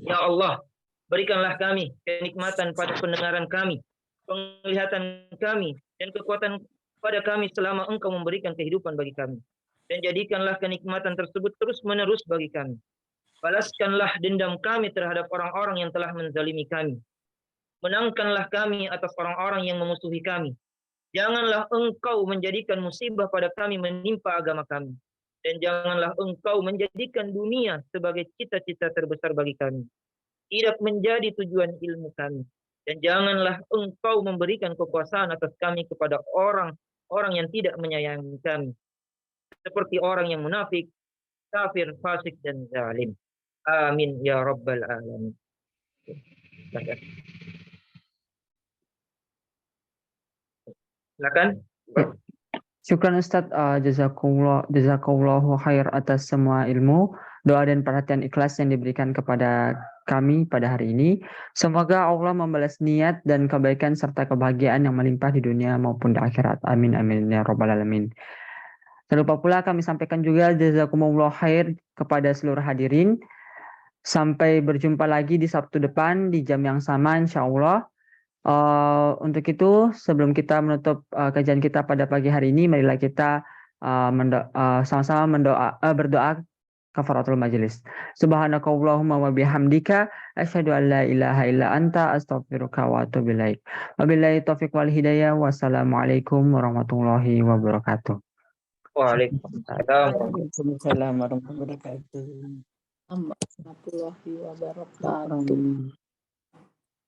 Ya Allah, berikanlah kami kenikmatan pada pendengaran kami, penglihatan kami, dan kekuatan pada kami selama Engkau memberikan kehidupan bagi kami. Dan jadikanlah kenikmatan tersebut terus-menerus bagi kami. Balaskanlah dendam kami terhadap orang-orang yang telah menzalimi kami. Menangkanlah kami atas orang-orang yang memusuhi kami. Janganlah Engkau menjadikan musibah pada kami menimpa agama kami. Dan janganlah Engkau menjadikan dunia sebagai cita-cita terbesar bagi kami. Tidak menjadi tujuan ilmu kami. Dan janganlah Engkau memberikan kekuasaan atas kami kepada orang-orang yang tidak menyayangi kami. Seperti orang yang munafik, kafir, fasik, dan zalim. Amin ya rabbal alamin. Silakan. Syukran Ustadz, jazakallahu khair atas semua ilmu, doa dan perhatian ikhlas yang diberikan kepada kami pada hari ini. Semoga Allah membalas niat dan kebaikan serta kebahagiaan yang melimpah di dunia maupun di akhirat. Amin amin ya rabbal alamin. Jangan lupa pula kami sampaikan juga jazakumullah khair kepada seluruh hadirin. Sampai berjumpa lagi di Sabtu depan di jam yang sama insyaallah. Untuk itu sebelum kita menutup kajian kita pada pagi hari ini, marilah kita sama-sama berdoa kafaratul majelis. Subhanakallahumma wa bihamdika asyhadu an la ilaha illa anta astaghfiruka wa atubu ilaik. Wabillahi taufiq wal hidayah. Wassalamualaikum warahmatullahi wabarakatuh. Waalaikumsalam. Waalaikumsalam warahmatullahi wabarakatuh. Warahmatullahi wabarakatuh.